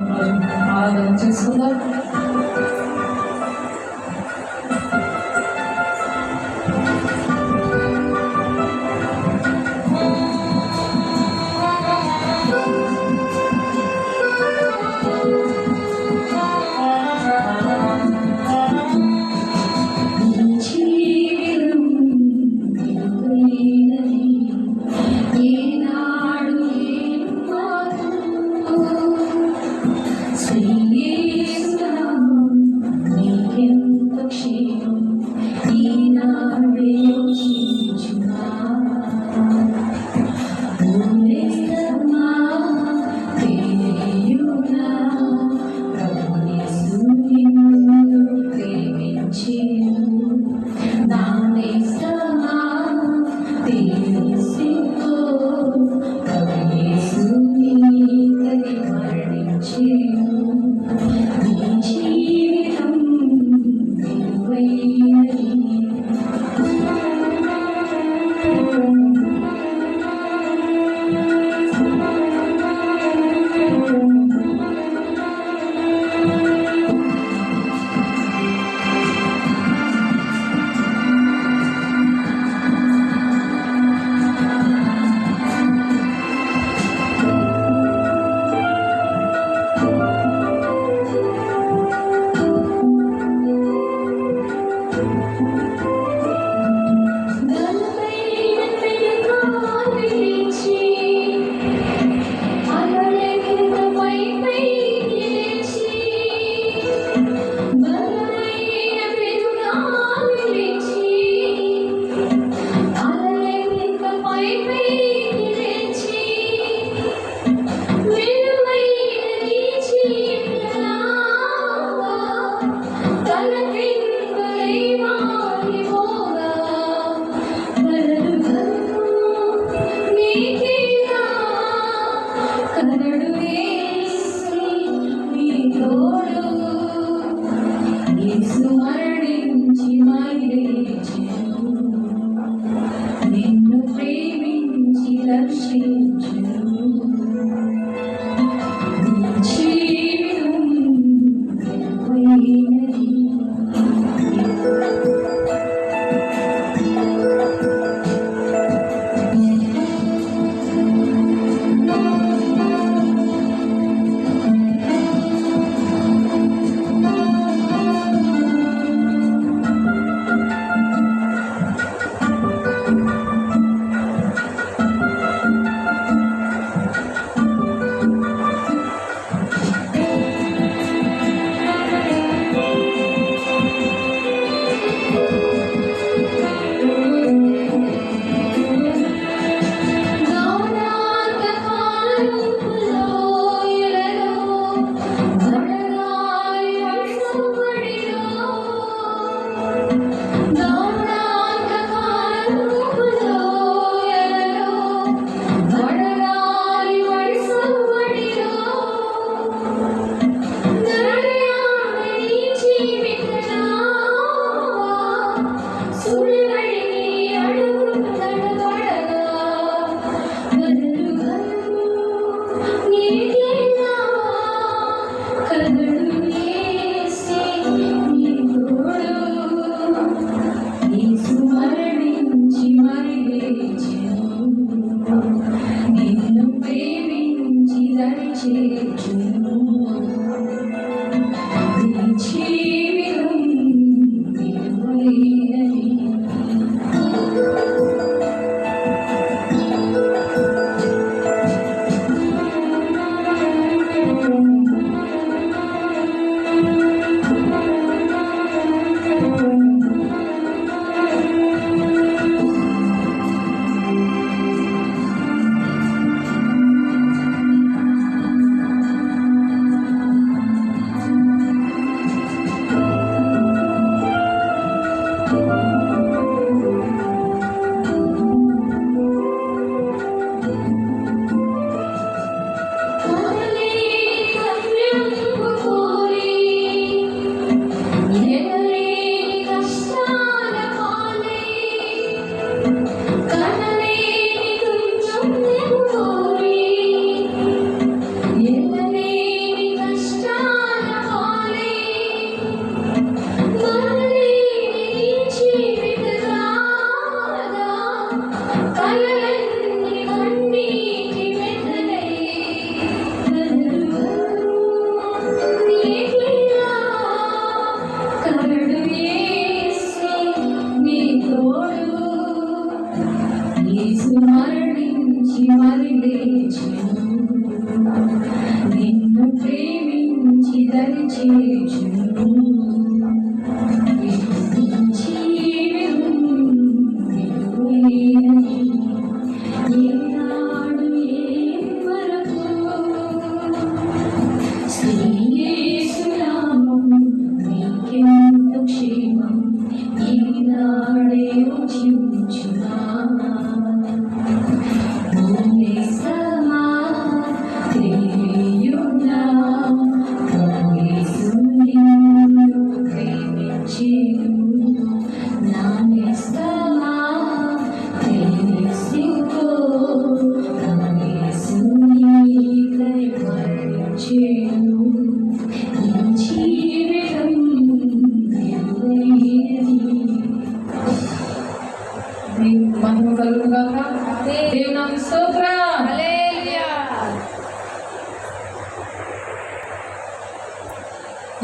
ఆరాధన చేసుకుందాం.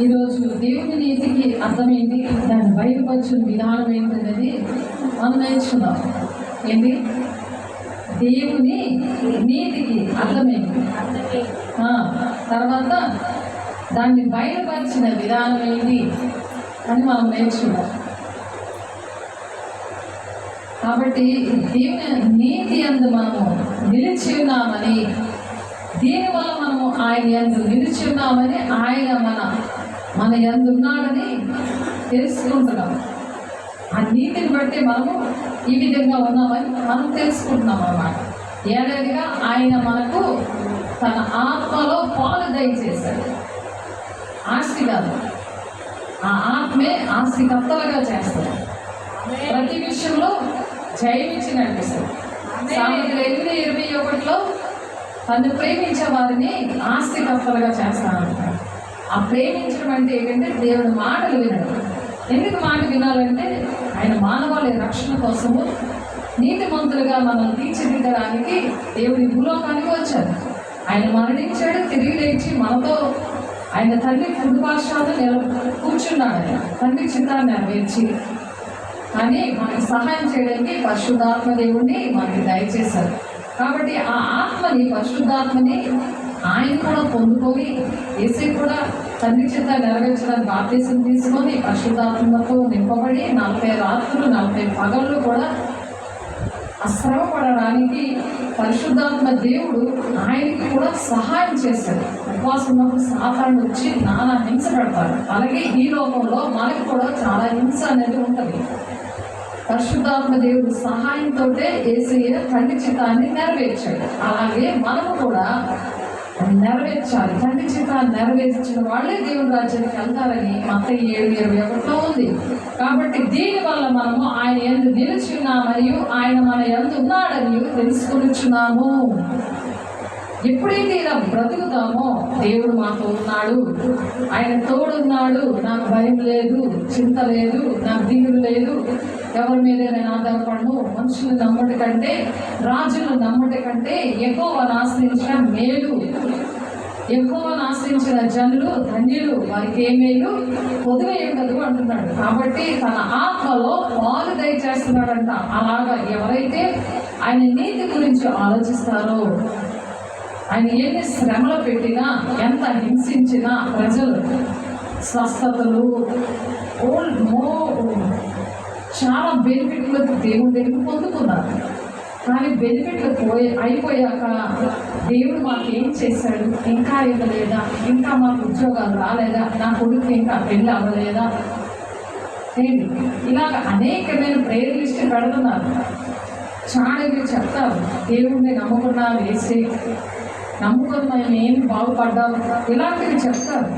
ఈరోజు దేవుని నీతికి అర్థమేంటి, దాన్ని బయలుపరిచిన విధానం ఏంటనేది మనం నేర్చుకున్నాం. ఏంటి దేవుని నీతికి అర్థమేంటి, తర్వాత దాన్ని బయలుపరిచిన విధానం ఏంటి అని మనం నేర్చుకున్నాం. కాబట్టి దేవుని నీతి యందు మనము నిలిచి ఉన్నామని, దీనివల్ల మనము ఆయన యందు నిలిచి ఉన్నామని, ఆయన మన యందు ఉన్నాడని తెలుసుకుంటున్నాం. ఆ నీతిని బట్టి మనము ఈ విధంగా ఉన్నామని మనం తెలుసుకుంటున్నాం అన్నమాట. ఏడాదిగా ఆయన మనకు తన ఆత్మలో పాలు దయచేశాడు. ఆస్తి కాదు, ఆ ఆత్మే ఆస్తికర్తలుగా చేస్తాడు. ప్రతి విషయంలో జయమిచ్చి నడిపిస్తాడు. సామెతలు 8:21 తను ప్రేమించే వారిని ఆస్తికర్తలుగా చేస్తానంటాడు. ఆ ప్రేమించడం అంటే ఏంటంటే దేవుని మాటలు వినడం. ఎందుకు మాట వినాలంటే ఆయన మానవాళి రక్షణ కోసము నీతిమంతులుగా మనల్ని తీర్చిదిద్దడానికి దేవుని భూలోకానికి వచ్చారు. ఆయన మరణించాడు, తిరిగి లేచి మనతో ఆయన తండ్రి కుటుంబాశాలను కూర్చున్నాడు. ఆయన తండ్రి చిత్తాన్ని నెరవేర్చి అని మనకి సహాయం చేయడానికి పరిశుద్ధాత్మ దేవుడిని మనకి దయచేశారు. కాబట్టి ఆ ఆత్మని, పరిశుద్ధాత్మని ఆయన కూడా పొందుకొని, యేసు కూడా తండ్రి చేత నెరవేర్చడానికి బాప్తిసం తీసుకొని పరిశుద్ధాత్మతో నింపబడి 40 రాత్రులు 40 పగళ్ళు కూడా అశ్రమపడడానికి పరిశుద్ధాత్మ దేవుడు ఆయనకి కూడా సహాయం చేశాడు. ఉపవాసం ఉన్నప్పుడు సాతాను వచ్చి నానా హింస పెడతాడు. అలాగే ఈ లోకంలో మనకి కూడా చాలా హింస అనేది ఉంటుంది. పరిశుద్ధాత్మ దేవుడు సహాయంతో యేసయ్య తండ్రి చిత్తాన్ని నెరవేర్చాడు. అలాగే మనము కూడా నెరవేర్చాలి. తండ్రి చిత్తాన్ని నెరవేర్చిన వాళ్ళే దేవుని రాజ్యానికి వెళ్తారని మత్తయి 7:21 ఉంది. కాబట్టి దీనివల్ల మనము ఆయన యందు నిలుచున్నా మరియు ఆయన మన యందు ఉన్నాడని తెలుసుకొనిచున్నాము. ఎప్పుడైతే ఇలా బ్రతుకుతామో దేవుడు మాతో ఉన్నాడు, ఆయన తోడున్నాడు, నాకు భయం లేదు, చింత లేదు, నాకు దిగులు లేదు, ఎవరి మీద నేను ఆధారపడను, మనుషులు నమ్మటి కంటే రాజులు నమ్మటి కంటే యెహోవాను ఆశ్రయించిన మేలు, యెహోవాను ఆశ్రయించిన జనులు ధన్యులు, వారికి ఏ మేలు పొదువే ఉండదు అంటున్నాడు. కాబట్టి తన ఆత్మలో పాలు దయచేస్తున్నాడంట. అలాగా ఎవరైతే ఆయన నీతి గురించి ఆలోచిస్తారో, ఆయన ఎన్ని శ్రమలు పెట్టినా, ఎంత హింసించినా ప్రజలు స్వస్థతలు చాలా బెనిఫిట్లు దేవుడి దగ్గర పొందుకున్నారు. కానీ బెనిఫిట్లు అయిపోయాక దేవుడు మాకు ఏం చేశాడు, ఇంకా ఇవ్వలేదా, ఇంకా మాకు ఉద్యోగాలు రాలేదా, నా కొడుకు ఇంకా పెళ్ళి అవ్వలేదా, ఏంటి ఇలాగ అనేకమైన ప్రేయర్ లిస్ట్ పెడుతున్నారు. చాలా చెప్తారు, దేవుడిని నమ్ముకున్నా వేస్తే, నమ్ముకొని మనం ఏమి బాగుపడ్డాము, ఇలాంటివి చెప్తారు.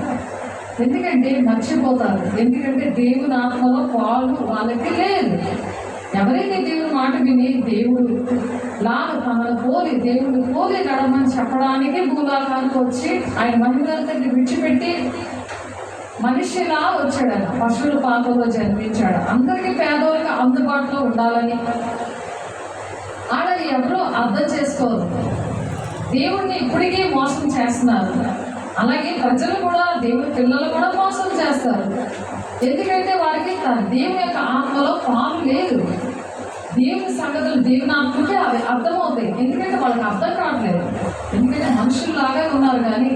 ఎందుకంటే మర్చిపోతారు. ఎందుకంటే దేవుని ఆత్మలో పాలు వాళ్ళకి లేదు. ఎవరైతే దేవుని మాట విని దేవుడు లాగా తనను పోలి, దేవుడు పోలి నడమని చెప్పడానికి భూలోకానికి వచ్చి ఆయన మహిళలందరినీ విడిచిపెట్టి మనిషిలా వచ్చాడు. పశువుల పాపంలో జన్మించాడు. అందరికీ పేదవాళ్ళకి అందుబాటులో ఉండాలని. వాళ్ళని ఎవరూ అర్థం చేసుకోరు. దేవుడిని ఇప్పటికీ మోసం చేస్తున్నారు. అలాగే ప్రజలు కూడా, దేవుని పిల్లలు కూడా మోసం చేస్తారు. ఎందుకంటే వారికి దేవుని యొక్క ఆత్మలో పాలు లేదు. దేవుని సంగతులు దేవుని ఆత్మకే అవి అర్థమవుతాయి. ఎందుకంటే వాళ్ళకి అర్థం కావట్లేదు. ఎందుకంటే మనుషుల్లాగా ఉన్నారు కానీ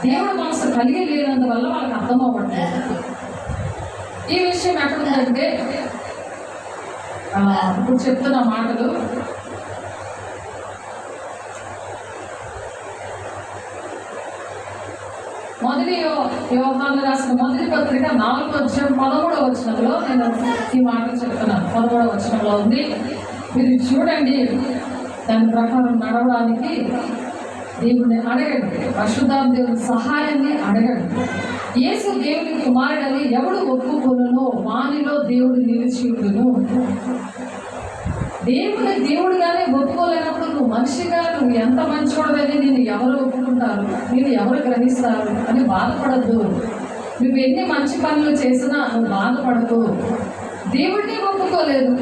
దేవుడు మనసు కలిగి లేనందువల్ల వాళ్ళకి అర్థం అవ్వట్లేదు. ఈ విషయం ఎక్కడ ఉందంటే ఇప్పుడు చెప్తున్న మాటలు మొదటి యోహాను రాసిన మొదటి పత్రిక 4:13 నేను ఈ మాటలు చెప్తున్నాను. 13 ఉంది. మీరు చూడండి, దాని ప్రకారం నడవడానికి దేవుని అడగండి, పరిశుద్ధాత్మ దేవుని సహాయాన్ని అడగండి. యేసు దేవుని కుమారుడని ఎవడు ఒప్పుకొనునో వానిలో దేవుడు నిలిచి ఉండును. దేవుడుగానే ఒప్పుకోలేనప్పుడు నువ్వు మనిషిగా నువ్వు ఎంత మంచివాడని నేను ఎవరు ఒప్పుకుంటారు, నేను ఎవరు గ్రహిస్తారు అని బాధపడద్దు. నువ్వు ఎన్ని మంచి పనులు చేసినా నువ్వు బాధపడదు. దేవుడిని ఒప్పుకోలేదు.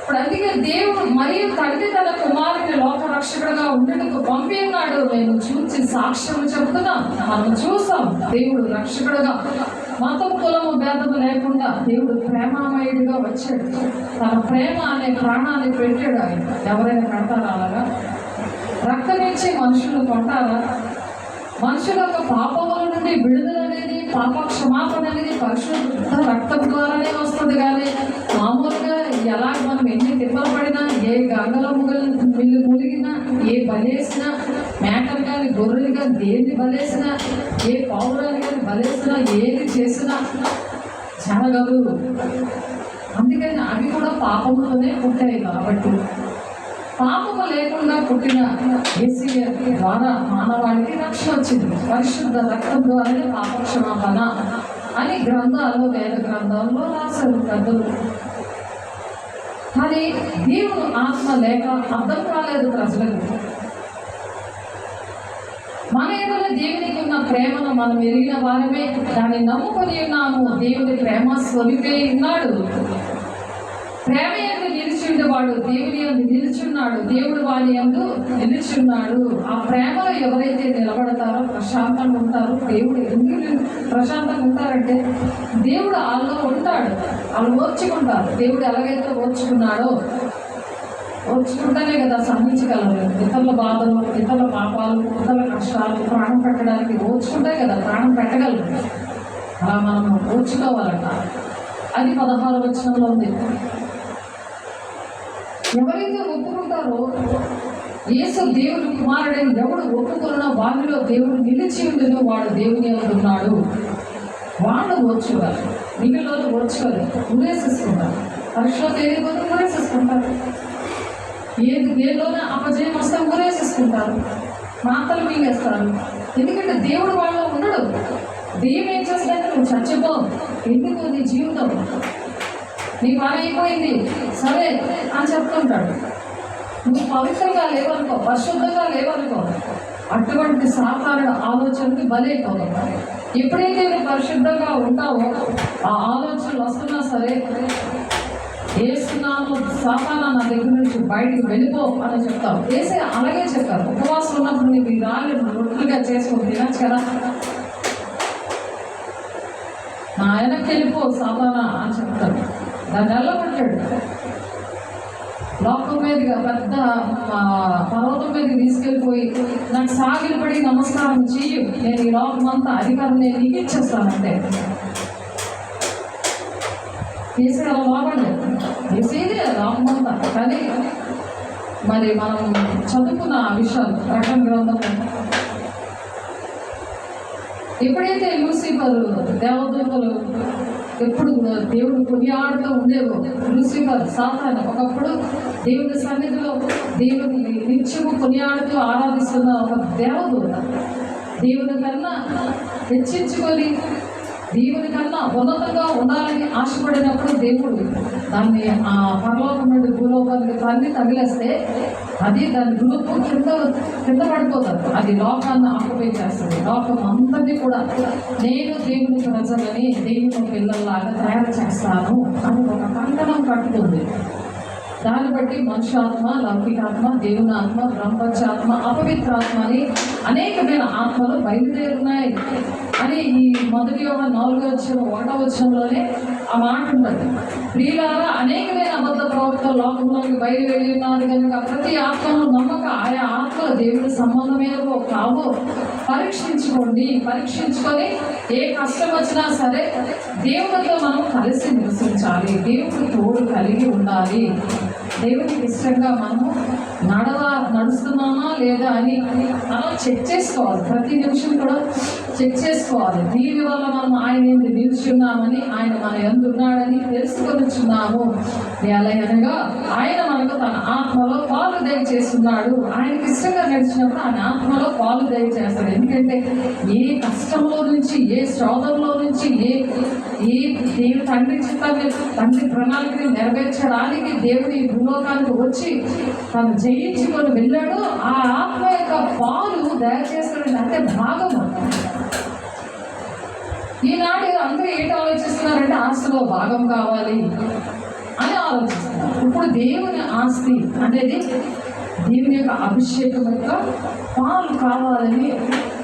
ఇప్పుడు అందుకే దేవుడు మరియు తండ్రి తన కుమారుని లోక రక్షకుడుగా ఉండేందుకు పంపి ఉన్నాడు. నేను చూసి సాక్ష్యం చెప్తున్నాం, మనం చూసాం. దేవుడు రక్షకుడుగా మతం కులము భేదము లేకుండా దేవుడు ప్రేమామయుడిగా వచ్చాడు. తన ప్రేమ అనే ప్రాణాన్ని పెట్టాడు. ఆయన ఎవరైనా కడతారా? అలాగా రక్తమిచ్చి మనుషులు కొంటారా? మనుషుల యొక్క పాపముల నుండి విడుదల అనేది, పాప క్షమాపణ అనేది పరిశుద్ధ రక్తం ద్వారానే వస్తుంది. కానీ మామూలుగా ఎలా మనం ఎన్ని తిప్పలు పడినా, ఏ గంగల మిల్లు ములిగినా, ఏ బలేసినా, మేకలు కానీ గొర్రెలు కానీ దేన్ని బలేసినా, ఏ పౌరాలు కానీ బలేసినా, ఏది చేసినా జరగదు. అందుకని అవి కూడా పాపంతోనే పుట్టాయి. కాబట్టి పాపము లేకుండా పుట్టిన యేసయ్య ద్వారా మానవాళికి రక్షణ వచ్చింది. పరిశుద్ధ రక్తం ద్వారానే పాప క్షమాపణ అని గ్రంథాలు, వేద గ్రంథాల్లో రాశారు పెద్దలు. కానీ దేవుడు ఆత్మ లేక అర్థం కాలేదు ప్రజలకు. మన ఎదుట దేవునికి ఉన్న ప్రేమను మనం ఎరిగిన వారమే, దాన్ని నమ్ముకొని ఉన్నాము. దేవుడి ప్రేమ స్వరూపే ఉన్నాడు. ప్రేమ యందు నిలిచిండేవాడు దేవుని యందు నిలిచున్నాడు, దేవుడు వారి యందు నిలిచున్నాడు. ఆ ప్రేమలో ఎవరైతే నిలబడతారో ప్రశాంతంగా ఉంటారు. దేవుడు ఎందుకు ప్రశాంతంగా ఉంటారంటే దేవుడు వాళ్ళలో ఉంటాడు, వాళ్ళు ఓర్చుకుంటారు. దేవుడు ఎలాగైతే ఓర్చుకున్నాడో ఓర్చుకుంటేనే కదా సహించగలరు. ఇతరుల బాధలు, ఇతరుల పాపాలు, ఇతరుల కష్టాలు ప్రాణం పెట్టడానికి ఓర్చుకుంటే కదా ప్రాణం పెట్టగలరు. అలా మనం ఓర్చుకోవాలట. అది 16వ వచనంలో ఉంది. ఎవరైతే ఒప్పుకుంటారో యేసు దేవుడు కుమారుడని ఎవడు ఒప్పుకున్నా వారిలో దేవుడు నిలిచి ఉండును, వాడు దేవుని యందు ఉన్నాడు. వాళ్ళు ఓర్చుకోవాలి, మిగిలిన ఓర్చుకోవాలి, ఉరేసేసుకుంటారు. పరీక్షలో తెలియకపోతే ఉరేసేసుకుంటారు. ఏదోనా అపజయం వస్తే ఉరేసేసుకుంటారు, మాటలు మింగేస్తారు. ఎందుకంటే దేవుడు వాళ్ళలో ఉండడు. దెయ్యం ఏం చేస్తుందంటే నువ్వు చచ్చిపో, ఎందుకు నీ జీవితం నీ పని అయిపోయింది సరే అని చెప్తుంటాడు. నువ్వు పవిత్రంగా లేవనుకో, పరిశుద్ధంగా లేవనుకో, అటువంటి సాధారణ ఆలోచనకి బలైపోతావు. ఎప్పుడైతే నువ్వు పరిశుద్ధంగా ఉంటావో ఆ ఆలోచనలు వస్తున్నా సరే ఏసునామములో సాతానా నా దగ్గర నుంచి బయటకు వెళ్ళిపో అని చెప్తావు. ఏసే అలాగే చెప్తారు. ఉపవాసం ఉన్నప్పుడు నీకు ఈ రాళ్ళు రొట్టెలుగా చేసుకొని తినచ్చు కదా, నా ఆయనకి వెళ్ళిపో సాతానా అని చెప్తాడు. దాన్ని వెళ్ళబట్టాడు. లోకం మీదుగా పెద్ద పర్వతం మీదకి తీసుకెళ్ళిపోయి నాకు సాగిలపడి నమస్కారం చెయ్యి, నేను ఈ లోకం అంతా అధికారం నేను నీకు ఇచ్చేస్తానంటే తీసుకెళ్ళ లోపలేదు. తీసేది లోకం అంతా. కానీ మరి మనం చదువుకున్న విషయాలు ప్రకటన గ్రంథం ఎప్పుడైతే లూసిఫర్ దేవదూతలు ఎప్పుడు దేవుడు కొనియాడుతూ ఉండేవో, లూసిఫర్ సాతాను ఒకప్పుడు దేవుని సన్నిధిలో దేవుని నిత్యము కొనియాడుతూ ఆరాధిస్తున్న ఒక దేవదూత దేవుని కన్నా హెచ్చించుకొని దేవుని కన్నా ఉన్నతంగా ఉండాలని ఆశపడినప్పుడు దేవుడు దాన్ని ఆ పరలోకం నుండి భూలోకానికి తల్లి తగిలేస్తే అది దాని గ్రూపు కింద పడిపోతారు. అది లోకాన్ని ఆక్యుపై చేస్తుంది. లోకం అందరినీ కూడా నేను దేవుని ప్రజలని దేవుని పిల్లల్లాగా తయారు చేస్తాను అని ఒక కంకణం కట్టుకుంది. దాన్ని బట్టి మనుషాత్మ, లౌకికాత్మ, దేవుని ఆత్మ, బ్రహ్మచాత్మ, అపవిత్రాత్మ అని అనేకమైన ఆత్మలు బయలుదేరున్నాయి అని ఈ 1 యోహాను 4:1 ఆ మాట ఉంటుంది. ప్రియులారా, అనేకమైన అబద్ధ ప్రవక్తలు లోకంలోకి బయలు వెళ్ళి ఉన్నారు కనుక ప్రతి ఆత్మను నమ్మక ఆయా ఆత్మల దేవుడి సంబంధమేవో కావో పరీక్షించుకొని ఏ కష్టం వచ్చినా సరే దేవుడితో మనం కలిసి నివసించాలి, దేవుడి తోడు కలిగి ఉండాలి. దేవునికి ఇష్టంగా మనము నడుస్తున్నామా లేదా అని మనం చెక్ చేసుకోవాలి. ప్రతి నిమిషం కూడా చెక్ చేసుకోవాలి. దీని వల్ల మనం ఆయన ఏంది నిలుచున్నామని, ఆయన మన యందు ఉన్నాడని తెలుసుకొనిచున్నాము. ఎలాగనగా ఆయన మనకు తన ఆత్మలో పాలు దయచేస్తున్నాడు. ఆయనకి ఇష్టంగా నడిచినప్పుడు ఆయన ఆత్మలో పాలు దయచేస్తాడు. ఎందుకంటే ఏ కష్టంలో నుంచి, ఏ శోధంలో నుంచి, ఏ దేవుడు తండ్రి ప్రణాళికని నెరవేర్చడానికి దేవుడి భూలోకానికి వచ్చి తను జయించుకొని వెళ్ళాడు. ఆ ఆత్మ యొక్క పాలు దయచేస్తాడు. అంటే భాగం. ఈనాడు అందరూ ఏంటి ఆలోచిస్తున్నారంటే ఆస్తిలో భాగం కావాలి అని ఆలోచిస్తున్నారు. ఇప్పుడు దేవుని ఆస్తి అనేది దేవుని యొక్క అభిషేకం యొక్క పాలు కావాలని,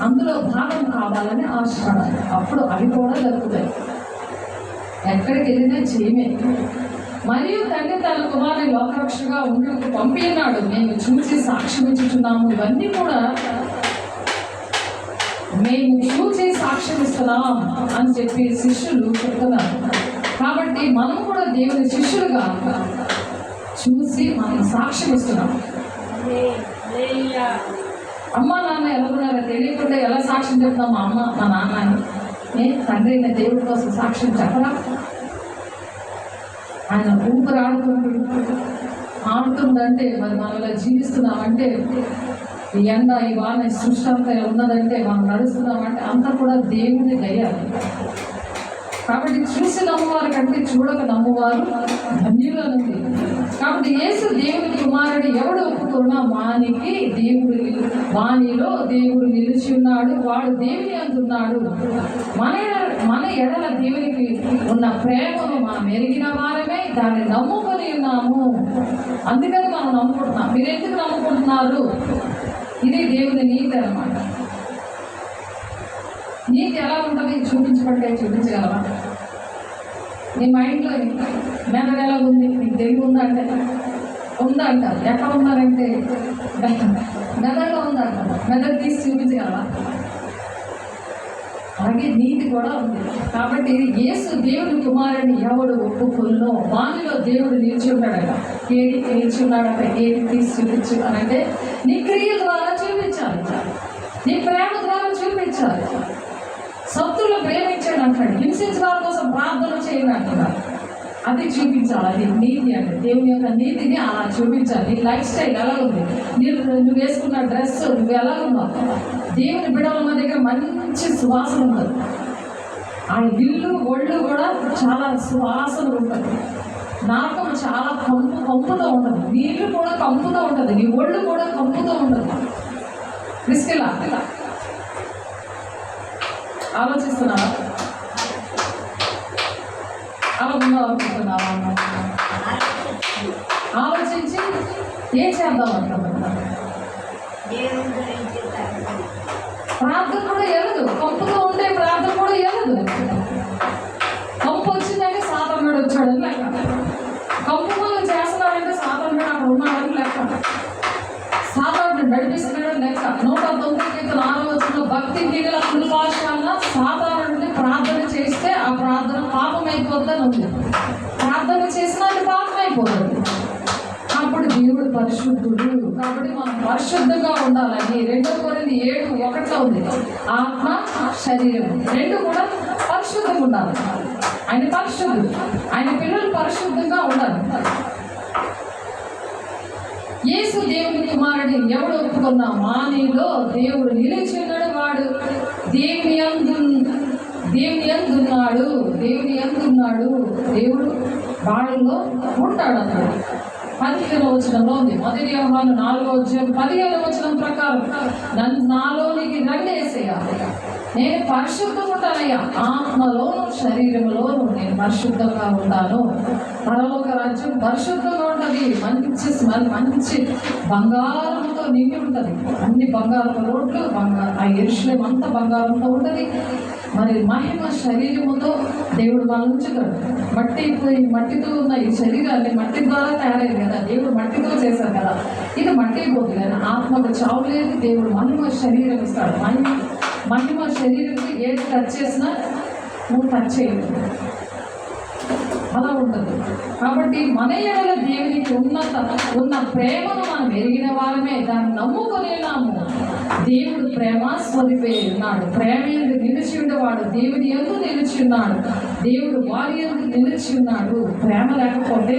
అందులో భాగం కావాలని ఆశపడాలి. అప్పుడు అవి కూడా దొరుకుతాయి. ఎక్కడికి వెళ్ళినా చేయమే. మరియు తండ్రి తన కుమారుని లోకరక్షగా ఉండడానికి పంపినాడు. మేము చూసి సాక్ష్యం ఇచ్చుచున్నాము. ఇవన్నీ కూడా మేము చూసి సాక్ష్యం ఇస్తున్నాం అని చెప్పి శిష్యులు చెప్తున్నారు. కాబట్టి మనం కూడా దేవుని శిష్యులుగా చూసి మనం సాక్ష్యం ఇస్తున్నాం. అమ్మ నాన్న ఎలా ఉన్నారో తెలియకుండా ఎలా సాక్ష్యం చెప్తాం? మా అమ్మ మా నాన్న అని తండ్రి అయిన దేవుడి కోసం సాక్ష్యం చెప్పరా? ఆయన ఊపిరి ఆడుతుందంటే మరి మనం ఇలా జీవిస్తున్నామంటే, ఈ ఎండ ఈ వాన సృష్టి అంతా ఉన్నదంటే, మనం నడుస్తున్నామంటే అంతా కూడా దేవుని దయ. కాబట్టి చూసి నమ్మువారు కంటే చూడక నమ్మువారు ధన్యులు ఉంది. కాబట్టి యేసు దేవుని కుమారుడు ఎవడు ఒప్పుకున్నా వానిలో దేవుడు నిలిచి ఉన్నాడు, వాడు దేవుని అందున్నాడు. మన ఎడల దేవునికి ఉన్న ప్రేమను మనం ఎరిగిన వారమే దాన్ని నమ్ముకొని ఉన్నాము. అందుకని మనం నమ్ముకుంటున్నాం. మీరు ఎందుకు నమ్ముకుంటున్నారు? ఇది దేవుని నీతి అన్నమాట. నీతి ఎలా ఉంటుంది చూపించగలవా? నీ మైండ్లో మెదడు ఎలా ఉంది? నీకు తెలివి ఉందంటే ఉందంటారు. ఎక్కడ ఉన్నారంటే మెదడులో ఉందంటారు. మెదడు తీసి చూపించగలవా? అలాగే నీతి కూడా ఉంది. కాబట్టి యేసు దేవుని కుమారుని ఎవడు ఒప్పుకున్నో వానిలో దేవుడు నిలిచి ఉన్నాడట. ఏది నిలిచి ఉన్నాడట? ఏది తీసి చూపించు అని అంటే నీ క్రియ ద్వారా చూపించాలి, నీ ప్రేమ ద్వారా చూపించాలి. శత్రువులు ప్రేమించాడు అంటాడు, హింసించిన వారి కోసం ప్రార్థన చేయండి అంటున్నాడు. అది చూపించాలి. అది నీతి అంటే దేవుని యొక్క నీతిని అలా చూపించాలి. నీ లైఫ్ స్టైల్ ఎలా ఉంది? నువ్వు వేసుకున్న డ్రెస్ నువ్వు ఎలా ఉన్నావు? దేవుని బిడ్డల మా దగ్గర మంచి సువాసన ఉంటుంది. ఆ ఇల్లు ఒళ్ళు కూడా చాలా సువాసన ఉంటుంది. నరకం చాలా కంపుతో ఉంటుంది. నీ ఇల్లు కూడా కంపుతో ఉంటుంది. నీ ఒళ్ళు కూడా కంపుతో ఉంటుంది. క్రిస్టిలా ఆలోచిస్తున్నావా? అలా ఉందా అనుకుంటున్నావా? ఆలోచించి ఏం చేద్దాం అనుకుంటున్నా? ప్రార్థన కూడా వెళ్ళదు. కంపుతో ఉంటే ప్రార్థన కూడా వెళ్ళదు. కంపు వచ్చిందంటే సాతానుడు వచ్చాడని లెక్క. కంపు మనం చేస్తున్నాడంటే సాతానుడు అక్కడ ఉన్నాడని లెక్క. సాతానుడు నడిపిస్తున్నాడని లెక్క. 196 భక్తి దిగుల కులభాషాల సాతానుడిని ప్రార్థన చేస్తే ఆ ప్రార్థన పాపం అయిపోద్దని ఉంది. ప్రార్థన చేసినా అది పాపం అయిపోతుంది. అప్పుడు దేవుడు పరిశుద్ధుడు. కాబట్టి మనం పరిశుద్ధంగా ఉండాలని 2 కొరింథీ 7:1 ఉంది. ఆత్మ శరీరం 2 కూడా పరిశుద్ధంగా ఉండాలి. ఆయన పరిశుద్ధుడు. ఆయన పిల్లలు పరిశుద్ధంగా ఉండాలి. యేసు దేవుని కుమారుడు ఎవడు ఒప్పుకున్నా వానిలో దేవుడు నిలిచి ఉన్నాడు. వాడు దేవుని అందున్నాడు. దేవుడు వాడిలో ఉంటాడు అన్నాడు. 15వ వచనంలో ఉంది. 1 యోహాను 4:15 ప్రకారం నాలోనికి రండి యేసయ్యా, నేను పరిశుద్ధంగా ఉంటానయ్యా, ఆత్మలోను శరీరంలోను నేను పరిశుద్ధంగా ఉంటాను. పరలోక రాజ్యం పరిశుద్ధంగా ఉంటుంది, మంచి బంగారంతో నిండి ఉంటుంది. అన్ని బంగారపు రోడ్లు, ఆ యెరూషలేము అంతా బంగారంతో ఉంటుంది. మరి మహిమ శరీరముతో దేవుడు మన ఉంచుతాడు. మట్టితో ఉన్న ఈ శరీరాన్ని మట్టి ద్వారా తయారైంది కదా, దేవుడు మట్టితో చేశారు కదా, ఇది మట్టి పోతుంది కానీ ఆత్మకు చావు లేదు. దేవుడు మహిమ శరీరం ఇస్తాడు. మహిమ శరీరంకి ఏది టచ్ చేసినా నువ్వు టచ్ చేయలేదు, అలా ఉంటుంది. కాబట్టి మన ఎడల దేవునికి ఉన్న ప్రేమను మనం ఎరిగిన వారమే, దాన్ని నమ్ముకొనేనాము. దేవుడు ప్రేమ స్వరూపే ఉన్నాడు. ప్రేమ యందు నిలిచి ఉండేవాడు దేవుని యందు నిలిచి ఉన్నాడు. దేవుడు వారి యందు నిలిచి ఉన్నాడు. ప్రేమ లేకపోతే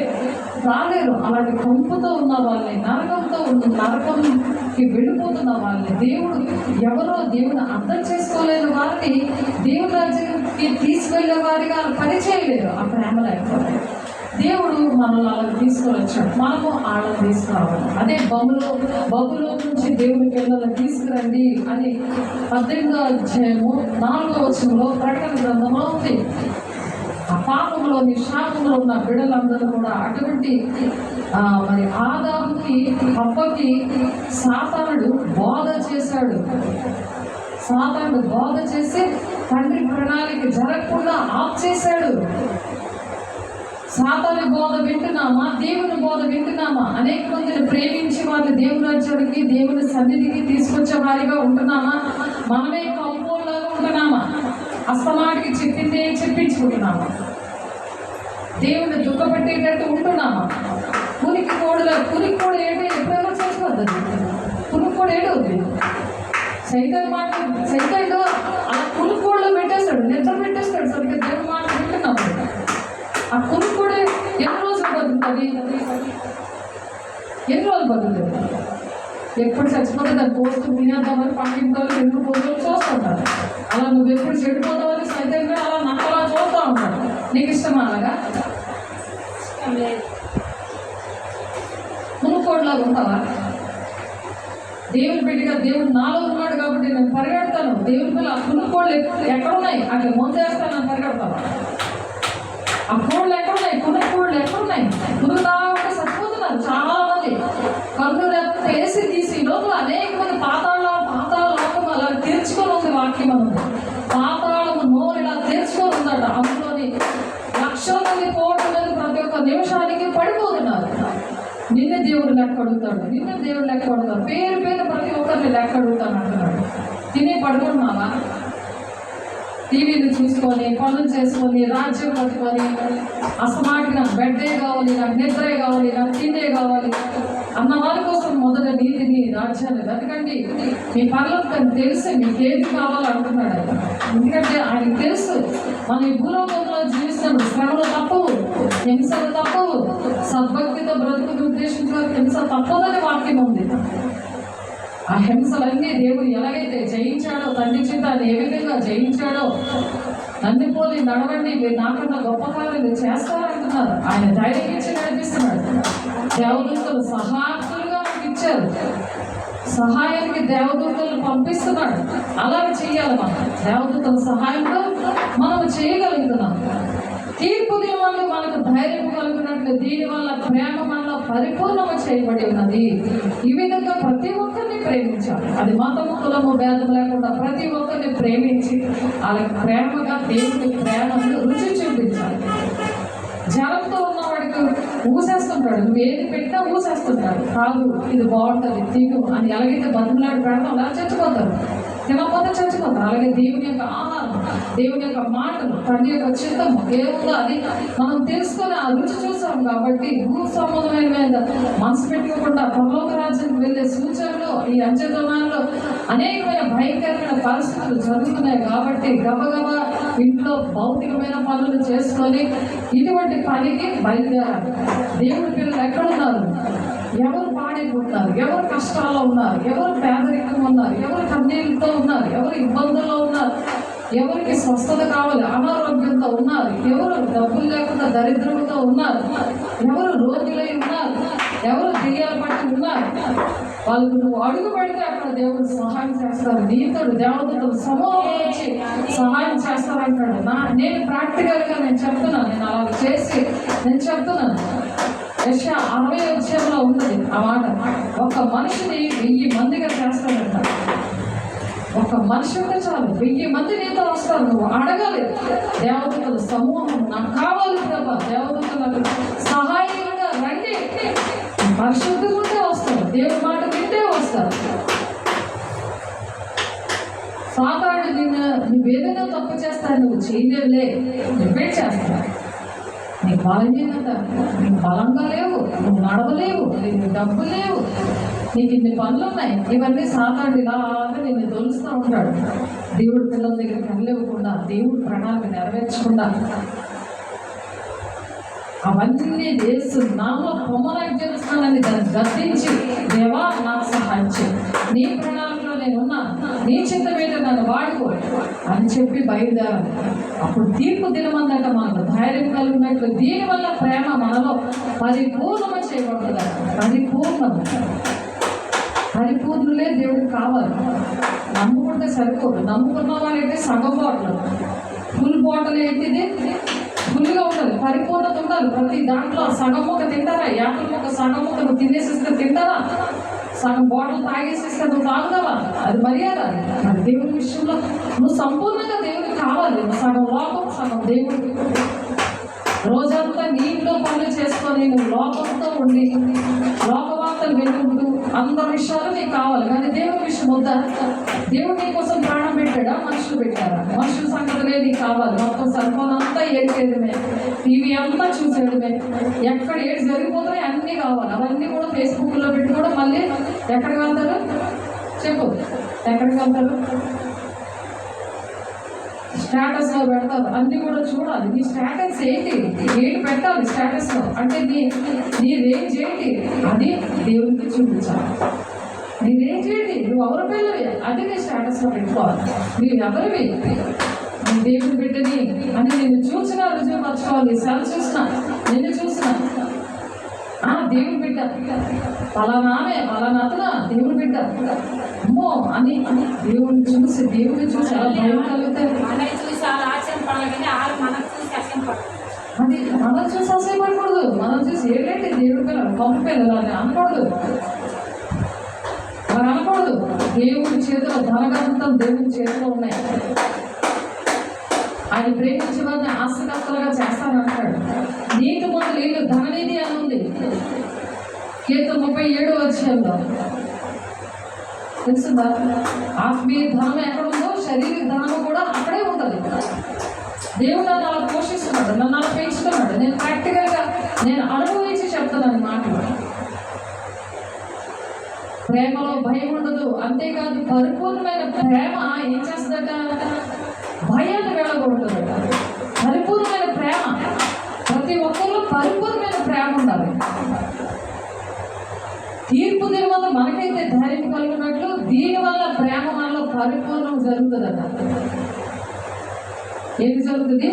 రాలేరు. అలాంటి కంపుతో ఉన్న వాళ్ళని, నరకంకి వెళ్ళిపోతున్న వాళ్ళని, దేవుని అర్థం చేసుకోలేని వారిని దేవుని రాజ్యానికి తీసుకెళ్లే వారిగా పని చేయలేరు. ఆ ప్రేమ లేకపోతే దేవుడు మనల్ని అలా తీసుకువచ్చాడు, మనము వాళ్ళని తీసుకురావాలి. అదే బబులో నుంచి దేవుని పిల్లలను తీసుకురండి అని 18వ అధ్యాయము 4వ వచనంలో ప్రకటన గ్రంథంలో ఉంది. ఆ పాపంలోని శాపంలో ఉన్న బిడ్డలందరూ కూడా అటువంటి మరి ఆదాముకి హవ్వకి సాతానుడు బోధ చేశాడు. సాతానుడు బోధ చేసి తండ్రి ప్రణాళిక జరగకుండా ఆఫ్ చేశాడు. సాతాను బోధ వింటున్నామా, దేవుని బోధ వింటున్నామా? అనేక మందిని ప్రేమించి వాళ్ళని దేవుని రాజ్యానికి, దేవుని సన్నిధికి తీసుకొచ్చే వారిగా ఉంటున్నామా? మనమే కంపోలాగా ఉంటున్నామా? అస్తమాటికి చెప్పిందే చెప్పించుకుంటున్నామా? దేవుని దుఃఖపెట్టేటట్టు ఉంటున్నామా? పురికి కోడు ఏంటి? ఎప్పుడైనా చచ్చిపోద్ది. పురికి కోడు ఏడవుద్ది. సైతాన్డు ఆ పురికి కోడులో పెట్టేస్తాడు, నిద్ర పెట్టేస్తాడు. సరిగ్గా దేవుని మాట వింటున్నాము. ఆ పురికి కోడు ఎన్ని రోజులు బతుకుతుంది? ఎన్ని రోజులు బతుకుతుంది? ఎప్పుడు చచ్చిపోతే దాన్ని పోస్తూ వినేద్దామని పక్కింటోళ్ళు ఎన్ని రోజులు చూస్తుంటారు. అలా నువ్వు ఎప్పుడు చెడిపోతావని సైతంగా అలా నక్కలా చూస్తూ ఉంటాడు. నీకు ఇష్టమా అలాగా? మునుకోడ్లాగా ఉంటావా? దేవుని బిడ్డగా దేవుడు నాలో ఉన్నాడు కాబట్టి నేను పరిగెడతాను. దేవుని పిల్ల ఆ పునుకోళ్ళు ఎక్కడున్నాయి అట్లా ముందేస్తాను, నేను పరిగెడతాను. ఆ కోళ్ళు ఎక్కడున్నాయి? పునుకోళ్ళు ఎక్కడున్నాయి? పునుగుతా ఉంటే చచ్చిపోతున్నారు చాలా మంది. కన్ను వేసి తీసి లోపల అనేక మంది పాతాళ లోకం అలా తెరుచుకొని ఉంది. వాక్యం ఉంది, పాతాళము నోరు ఇలా తెరుచుకొని ఉందట. అందులోని లక్షల మంది పోవటం మీద ప్రతి ఒక్క నిమిషానికి పడిపోతున్నారు. నిన్న దేవుడు లెక్క అడుగుతాడు, పేరు ప్రతి ఒక్కరిని లెక్క అడుగుతాను అంటున్నాడు. తిని పడుకుంటున్నావా? టీవీని చూసుకొని, పనులు చేసుకొని, రాజ్యం పట్టుకొని అసమాటికి నాకు బెడ్డే కావాలి, నాకు నిద్రే కావాలి, నాకు తిండే కావాలి అన్న వారి కోసం మొదట నీతిని, రాజ్యాన్ని వెతకండి. మీ పనులకు తెలుసు మీకేది కావాలంటున్నాడు ఆయన. ఎందుకంటే ఆయనకు తెలుసు మనం ఈ భూలోకంలో జీవిస్తున్నాడు. శ్రమలు తప్పవు, హింసలు తప్పవు. సద్భక్తితో బ్రతుకుని ఉద్దేశించిన హింస తప్పదని వాక్యం ఉంది. ఆ హింసలన్నీ దేవుడు ఎలాగైతే జయించాడో, తండ్రి చిత్తాన్ని ఏ విధంగా జయించాడో, నన్ను పోలి నడవండి, మీరు నాకన్నా గొప్ప కార్యాలు చేస్తారంటున్నారు. ఆయన ధైర్యం ఇచ్చి నడిపిస్తున్నాడు. దేవదూతలు సహాయకులుగా మనకి ఇచ్చారు. సహాయానికి దేవదూతలు పంపిస్తున్నాడు. అలాగే చేయాలి. మనం దేవదూతల సహాయంతో మనం చేయగలుగుతున్నాం. తీర్పు దినమందు మనకు ధైర్యం కలుగునట్లు దీనివల్ల ప్రేమ మనలో పరిపూర్ణము చేయబడి ఉన్నది. ఈ విధంగా ప్రతి ఒక్కరిని ప్రేమించాలి. అది మతము, కులము, భేదం లేకుండా ప్రతి ఒక్కరిని ప్రేమించి వాళ్ళకి ప్రేమగా దేవుని ప్రేమను రుచి చూపించాలి. జలంతో ఉన్నవాడికి ఊసేస్తుంటాడు, నువ్వు ఏది పెట్టినా ఊసేస్తుంటాడు. కాదు ఇది బాగుంటుంది తిను అని ఎలాగైతే బతుకులాడి పెడతాం అలా చచ్చిపోతారు. తినకపోతే చచ్చిపోతారు. అలాగే దేవుని యొక్క ఆహారం, దేవుని యొక్క మాటలు, తండ్రి యొక్క చిత్తము ఏముందో అది మనం తెలుసుకొని ఆ రుచి చూసాం కాబట్టి భూ సంబంధమైన మీద మనసు పెట్టుకోకుండా పరలోక రాజ్యానికి వెళ్ళే సూచనలు ఈ అంచెతనాల్లో అనేకమైన భయంకరమైన పరిస్థితులు జరుగుతున్నాయి. కాబట్టి గబగబా ఇంట్లో భౌతికమైన పనులు చేసుకొని ఇటువంటి పనికి బయలుదేరాలి. దేవుడి పిల్లలు ఎక్కడున్నారు? ఎవరు పాడైపోతున్నారు? ఎవరు కష్టాల్లో ఉన్నారు? ఎవరు పేదరికంగా ఉన్నారు? ఎవరు కన్నీళ్ళతో ఉన్నారు? ఎవరు ఇబ్బందుల్లో ఉన్నారు? ఎవరికి స్వస్థత కావాలి, అనారోగ్యంతో ఉన్నారు? ఎవరు డబ్బులు లేకుండా దరిద్రంతో ఉన్నారు? ఎవరు రోగులై ఉన్నారు? ఎవరు దెయ్యాల పట్టి ఉన్నారు? వాళ్ళకు నువ్వు అడుగు పెడితే అక్కడ దేవుడు సహాయం చేస్తారు. నీతోడు దేవతలు సమూహం వచ్చి సహాయం చేస్తారంటాడు. నేను ప్రాక్టికల్గా నేను చెప్తున్నాను. నేను అలా చేసి నేను చెప్తున్నాను. యెషయా 60 అధ్యాయంలో ఉన్నది ఆ మాట. ఒక మనిషిని 1000 మందిగా చేస్తాడంట. ఒక మనిషి ఉంటే చాలు, 1000 మంది నీతో వస్తారు. నువ్వు అడగాలి, దేవదూతల సమూహం నాకు కావాలి ప్రభా, దేవదూతలకు సహాయంగా రండి. పరిశుద్ధంగా ఉంటే వస్తారు, దేవుడి మాట వింటే వస్తారు. సాతానుడు నువ్వేదైనా తప్పు చేస్తా, నువ్వు చేయలేవులే, నువ్వే చేస్తావు. నీ బలహీనత, నీకు బలంగా లేవు, నువ్వు నడవలేవు, నీకు డబ్బు లేవు, నీకు ఇన్ని పనులు ఉన్నాయి, ఇవన్నీ సాతానుడు ఇలాగా నిన్ను తొలుస్తూ ఉంటాడు. దేవుడి పిల్లల దగ్గరికి వెళ్ళలేకుండా, దేవుడి ప్రణాళిక నెరవేర్చకుండా అవన్నీ యేసు నామములో పొమ్మనాకి చేస్తున్నానని దాన్ని గద్దించి, దేవా నాకు సహాయం చేయి, నీ ప్రణాళికలో నేనున్నా, నీ చిత్తమేట నన్ను వాడుకో అని చెప్పి బయలుదేరాలి. అప్పుడు తీర్పు దినమందట మనకు ధైర్యం కలిగినట్లు దీనివల్ల ప్రేమ మనలో పరిపూర్ణము చేయబడుతుంది. పరిపూర్ణులే దేవుడికి కావాలి. నమ్ముకుంటే సరిపోదు. నమ్ముకున్న వాళ్ళైతే సగం బాటలు, ఫుల్ బాటల్ ఏంటిది, ఫుల్గా ఉండాలి, పరిపూర్ణత ఉండాలి. ప్రతి దాంట్లో సగం ముక్క తింటారా? యాపిల్ ముక్క సగం ముక్క నువ్వు తినేసేస్తే తింటారా? సగం బాటలు తాగేసేస్తే నువ్వు తాగుతావా? అది మర్యాద. మరి దేవుడి విషయంలో నువ్వు సంపూర్ణంగా దేవుడికి కావాలి. నువ్వు సగం లోకం, సగం దేవుడికి. రోజంతా నీ ఇంట్లో పనులు చేసుకొని నువ్వు లోకంతో ఉండి లోకవార్తలు వెతుకుంటూ అందరి విషయాలు నీకు కావాలి, కానీ దేవుడి విషయం వద్దా? దేవుడు నీ కోసం ప్రాణం పెట్టాడా? మనుషులు పెట్టారా? మనుషుల సంగతులే నీకు కావాలి. మొత్తం సెల్ఫోన్ అంతా ఏడ్చేయడమే, టీవీ అంతా చూసేయడమే, ఎక్కడ ఏడు జరిగిపోతున్నాయి అన్నీ కావాలి. అవన్నీ కూడా ఫేస్బుక్లో పెట్టి కూడా మళ్ళీ ఎక్కడికి వెళ్తారు చెప్పు, ఎక్కడికి వెళ్తారు? స్టేటస్లో పెడతారు. అన్నీ కూడా చూడాలి. నీ స్టేటస్ ఏంటి పెట్టాలి స్టేటస్లో, అంటే నీ రేంజ్ ఏంటి అది దేవునికి చూపించాలి. నీ రేంజ్ ఏంటి, నువ్వు ఎవరి పిల్లవి అది నీ స్టేటస్లో పెట్టుకోవాలి. నువ్వు ఎవరివి, నీ దేవుని బిడ్డని అని నేను చూసినా రుజువుపరచుకోవాలి. సెల్ చూసినా, నిన్ను చూసినా దేవుని బిడ్డ, పలానామే పలానాతన దేవుని బిడ్డ అమ్మో అని దేవుని చూసి అలా భయం కలిగితే అది మనం చూసి అసహ్యపడకూడదు. మనం చూసి ఏంటంటే దేవుడి పిల్లలు పంపు పిల్లలు అని అనకూడదు. మరి అనకూడదు. దేవుడి చేతిలో ధనగంతం దేవుని చేతిలో ఉన్నాయి. ఆయన ప్రేమించే వారిని ఆస్తికర్తలుగా చేస్తానంటాడు. నీటి మొదలు నీళ్ళు ధననిధి అని ఉంది కీర్తన 37వ అధ్యాయంలో. తెలుసుందా? ఆత్మీయ ధనం ఎక్కడ ఉందో శరీర ధనము కూడా అక్కడే ఉంటుంది. దేవుడు నన్ను అలా పోషిస్తున్నాడు, నన్ను అలా పెంచుతున్నాడు. నేను ప్రాక్టికల్గా నేను అనుభవించి చెప్తున్నాను మాటలు. ప్రేమలో భయం ఉండదు. అంతేకాదు పరిపూర్ణమైన ప్రేమ ఏం చేస్తుందట? భయాన్ని వెళ్ళగొడుతుందట. పరిపూర్ణమైన ప్రేమ, ప్రతి ఒక్కరిలో పరిపూర్ణమైన ప్రేమ ఉండాలి. తీర్పు దినమందు మనకైతే ధైర్యం కలిగినట్లు దీనివల్ల ప్రేమ మనలో పరిపూర్ణం జరుగుతుందట. ఏమి జరుగుతుంది?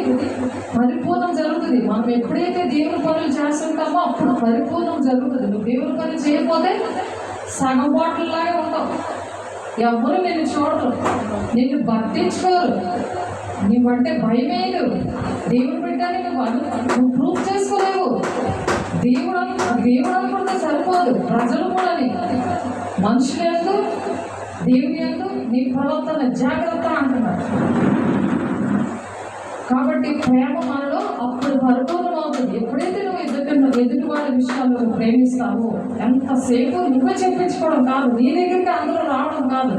పరిపూర్ణం జరుగుతుంది. మనం ఎప్పుడైతే దేవుని పనులు చేస్తుంటామో అప్పుడు పరిపూర్ణం జరుగుతుంది. నువ్వు దేవుని పనులు చేయకపోతే సగం బాటల్లాగే ఉంటావు. ఎవరు నిన్ను చూడరు, నిన్ను పట్టించుకోరు, నువ్వంటే భయమేదు. దేవుని బిడ్డని నువ్వు ప్రూఫ్ చేసుకోలేవు. దేవుడు అనుకుంటే సరిపోదు, ప్రజలు కూడా మనుషులు ఎందు దేవుని ఎందు నీ ప్రవర్తన జాగ్రత్త అంటున్నాడు. కాబట్టి ప్రేమ మనలో అప్పుడు పరిపూర్ణం అవుతుంది. ఎప్పుడైతే నువ్వు ఎదుటి వాళ్ళ విషయాలు నువ్వు ప్రేమిస్తావో, ఎంతసేపు నువ్వే చెప్పించుకోవడం కాదు, నీ దగ్గరికి అందరూ రావడం కాదు.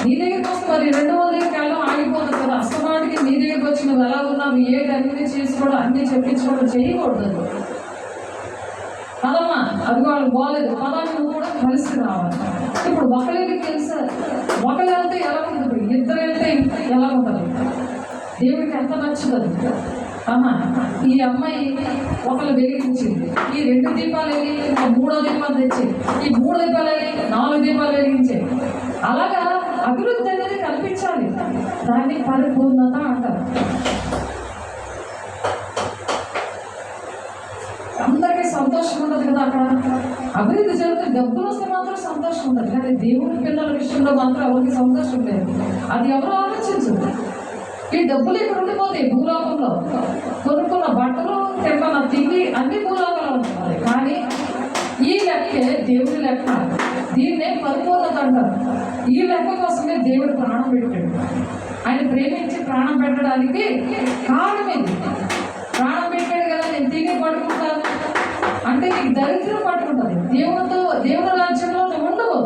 నీ దగ్గరికి వస్తే మరి 200 దగ్గరికి వెళ్ళడం ఆగిపోతుంది కదా. అస్తమాటికి నీ దగ్గరికి వచ్చి నువ్వు ఎలా ఉన్నావు, ఏది అన్నీ చేసుకోవడం, అన్నీ చెప్పించుకోవడం చేయకూడదు. పదమ్మా అది వాళ్ళు బాగాలేదు, పదాన్ని నువ్వు కూడా కలిసి రావాలి. ఇప్పుడు ఒకరికి తెలుసా, ఒకరు వెళ్తే ఎలా ఉంటుంది, ఇద్దరు వెళ్తే ఎలా ఉంటుంది, దేవుడికి ఎంత నచ్చుతుంది. ఈ అమ్మాయి ఒకళ్ళు వెలిగించింది, ఈ 2 దీపాలు వెళ్ళి 3వ దీపాలు తెచ్చి, ఈ 3 దీపాలు వెళ్ళి 4 దీపాలు వెలిగించాయి. అలాగా అభివృద్ధి అనేది కల్పించాలి. దాన్ని పరిపూర్ణత అంటారు. అందరికీ సంతోషం ఉండదు కదా. అక్కడ అభివృద్ధి జరుగుతుంది, డబ్బులు వస్తే మాత్రం సంతోషం ఉండదు, కానీ దేవుడి పిల్లల విషయంలో మాత్రం ఎవరికి సంతోషం లేదు. అది ఎవరు ఆలోచించదు. ఈ డబ్బులు ఇక్కడ ఉండిపోతాయి భూలోకంలో. కొనుక్కున్న బట్టలు, తిన్న తిండి అన్ని భూలోకంలో దేవుడి లెక్క. దీన్నే పరిపూర్ణత అంటారు. ఈ లెక్క కోసమే దేవుడు ప్రాణం పెట్టాడు. ఆయన ప్రేమించి ప్రాణం పెట్టడానికి కారణం ఏంటి? ప్రాణం పెట్టాడు కదా, నేను తిని పడుకుంటాను అంటే నీకు దరిద్రం పట్టుకుంటుంది. దేవుడి రాజ్యంలో నువ్వు ఉండవు,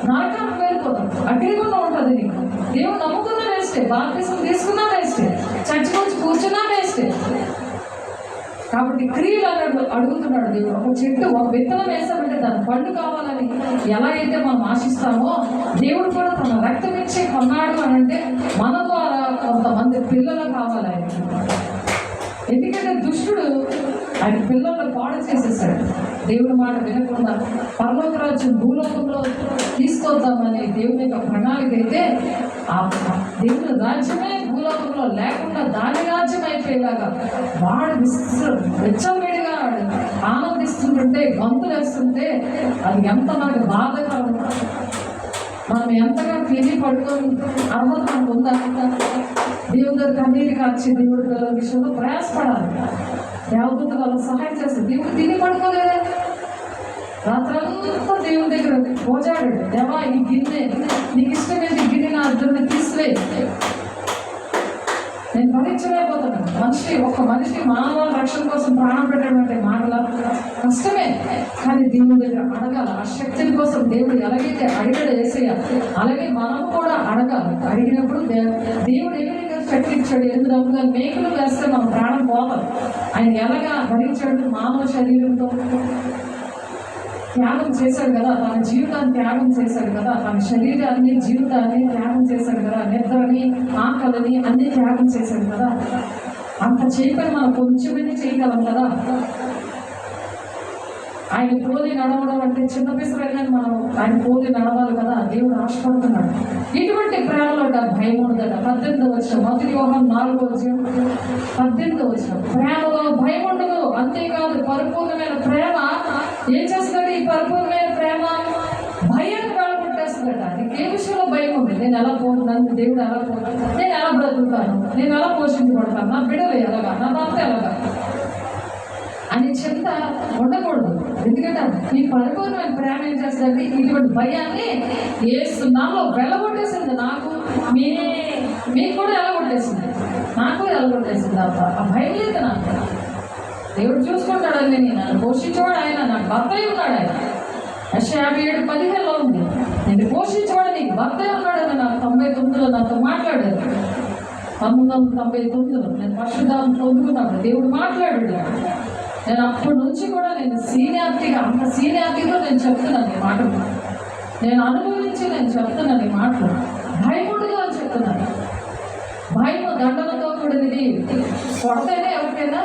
నరకానికి వెళ్ళిపోతావు, అగ్నిగుండం ఉంటుంది నీకు. దేవుడు నమ్ముకున్నా వేస్టే, బాప్తిసం తీసుకున్నా వేస్టే, చచ్చిపోయి కూర్చున్నా వేస్టే. కాబట్టి క్రియలు అడుగుతున్నాడు దేవుడు. ఒక చెట్టు, ఒక విత్తనం వేసామంటే దాని పండు కావాలని ఎలా అయితే మనం ఆశిస్తామో, దేవుడు కూడా తన రక్తం ఇచ్చి కొన్నాడు అని అంటే మన ద్వారా కొంతమంది పిల్లలు కావాలి ఆయనకి. ఎందుకంటే దుష్టుడు ఆయన పిల్లలను పాడు చేసేసాడు. దేవుడి మాట వినకుండా పరలోక రాజ్యం భూలోకంలో తీసుకొద్దామని దేవుని యొక్క ప్రణాళిక అయితే, ఆ దేవుని రాజ్యమే భూలోకంలో లేకుండా దాని రాజ్యం అయిపోయేలాగా వాడు వెచ్చవేడిగా ఆనందిస్తుంటే, గంతులు వేస్తుంటే అది ఎంత మనకు బాధకరం. మనం ఎంతగా తిని పడుకొని అర్హత మనకు ఉందా? దేవుడి దగ్గర కన్నీరు కాచి దేవుడి పిల్లల విషయంలో ప్రయాసపడాలి. దేవదూత వాళ్ళకి సహాయం చేస్తుంది. దేవుడు తిని పడుకోలేదే, రాత్రంతా దేవుడి దగ్గర పోజాడాడు. దేవా, ఈ గిన్నె నీకు ఇష్టమైంది గిన్నె నా అద్దరిని తీసివే, నేను భరించలేకపోతున్నాను. ఒక మనిషి మానవ రక్షణ కోసం ప్రాణం పెట్టడం అంటే మాటల కష్టమే. కానీ దేవుడి దగ్గర అడగాలి. ఆ శక్తిని కోసం దేవుడు ఎలాగైతే అడిగాడు యేసయ్య, అలాగే మనం కూడా అడగాలి. అడిగినప్పుడు దేవుడు ఏ విధంగా శక్తి ఇచ్చాడు? 8 అంగుళాల మేకులు వేస్తే మనం ప్రాణం పోతాం. ఆయన ఎలాగా భరించాడు? మానవ శరీరంతో త్యాగం చేశాడు కదా, తన జీవితాన్ని త్యాగం చేశాడు కదా, తన శరీరాన్ని జీవితాన్ని త్యాగం చేశాడు కదా, నిద్రని ఆకలిని అన్ని త్యాగం చేశాడు కదా. అంత చేయని మనం కొంచెమని చేయగలం కదా. ఆయన పోలి నడవడం అంటే చిన్న పిసరైనా మనం ఆయన పోలి నడవాలి కదా. దేవుడు ఆశపడుతున్నాడు. ఇటువంటి ప్రేమలో భయం ఉండదట. 18వ వచనం, మొదటి యోహాను 4వ అధ్యాయం 18వ వచనం. ప్రేమలో భయం ఉండదు. అంతేకాదు, పరిపూర్ణమైన ప్రేమ ఏం చేస్తుంది? ఈ పరిపూర్ణమైన ప్రేమ భయాన్ని వెళ్ళగొట్టేస్తుందట. నీకు ఏ విషయంలో భయం ఉంది? నేను ఎలా నన్ను దేవుడు ఎలా నేను ఎలా బ్రతుకుతాను, నేను ఎలా పోషించబడతాను, నా బిడ్డలు ఎలాగా, నా భర్త ఎలాగా అని చింత ఉండకూడదు. ఎందుకంటే ఈ పరిపూర్ణమైన ప్రేమ ఏం చేస్తుంది? ఇటువంటి భయాన్ని ఏస్తున్నాలో వెళ్ళగొట్టేసింది. నాకు మీకు కూడా ఎలాగొట్టేసింది, నాకు ఎలాగొట్టేసింది. ఆ భయం లేదు నాకు. దేవుడు చూసుకుంటాడని, నన్ను పోషించేవాడు ఆయన, నాకు భర్త ఉన్నాడు ఆయన. యెషయా 57:15 ఉంది, నేను పోషించేవాడు నీకు భర్త ఉన్నాడని నాకు 99లో నాతో మాట్లాడారు. 1999లో నేను పరిశుద్ధాన్ని పొందుకున్నప్పుడు దేవుడు మాట్లాడాడు. నేను అప్పటి నుంచి కూడా నేను అంత సీనియారిటీతో నేను చెప్తున్నాను ఈ మాటలు. నేను అనుభవించి నేను చెప్తున్నాను ఈ మాటలు. భయముడుగా అని చెప్తున్నాను. భయం దండనతో కూడినది. కొడతేనే ఎవరికైనా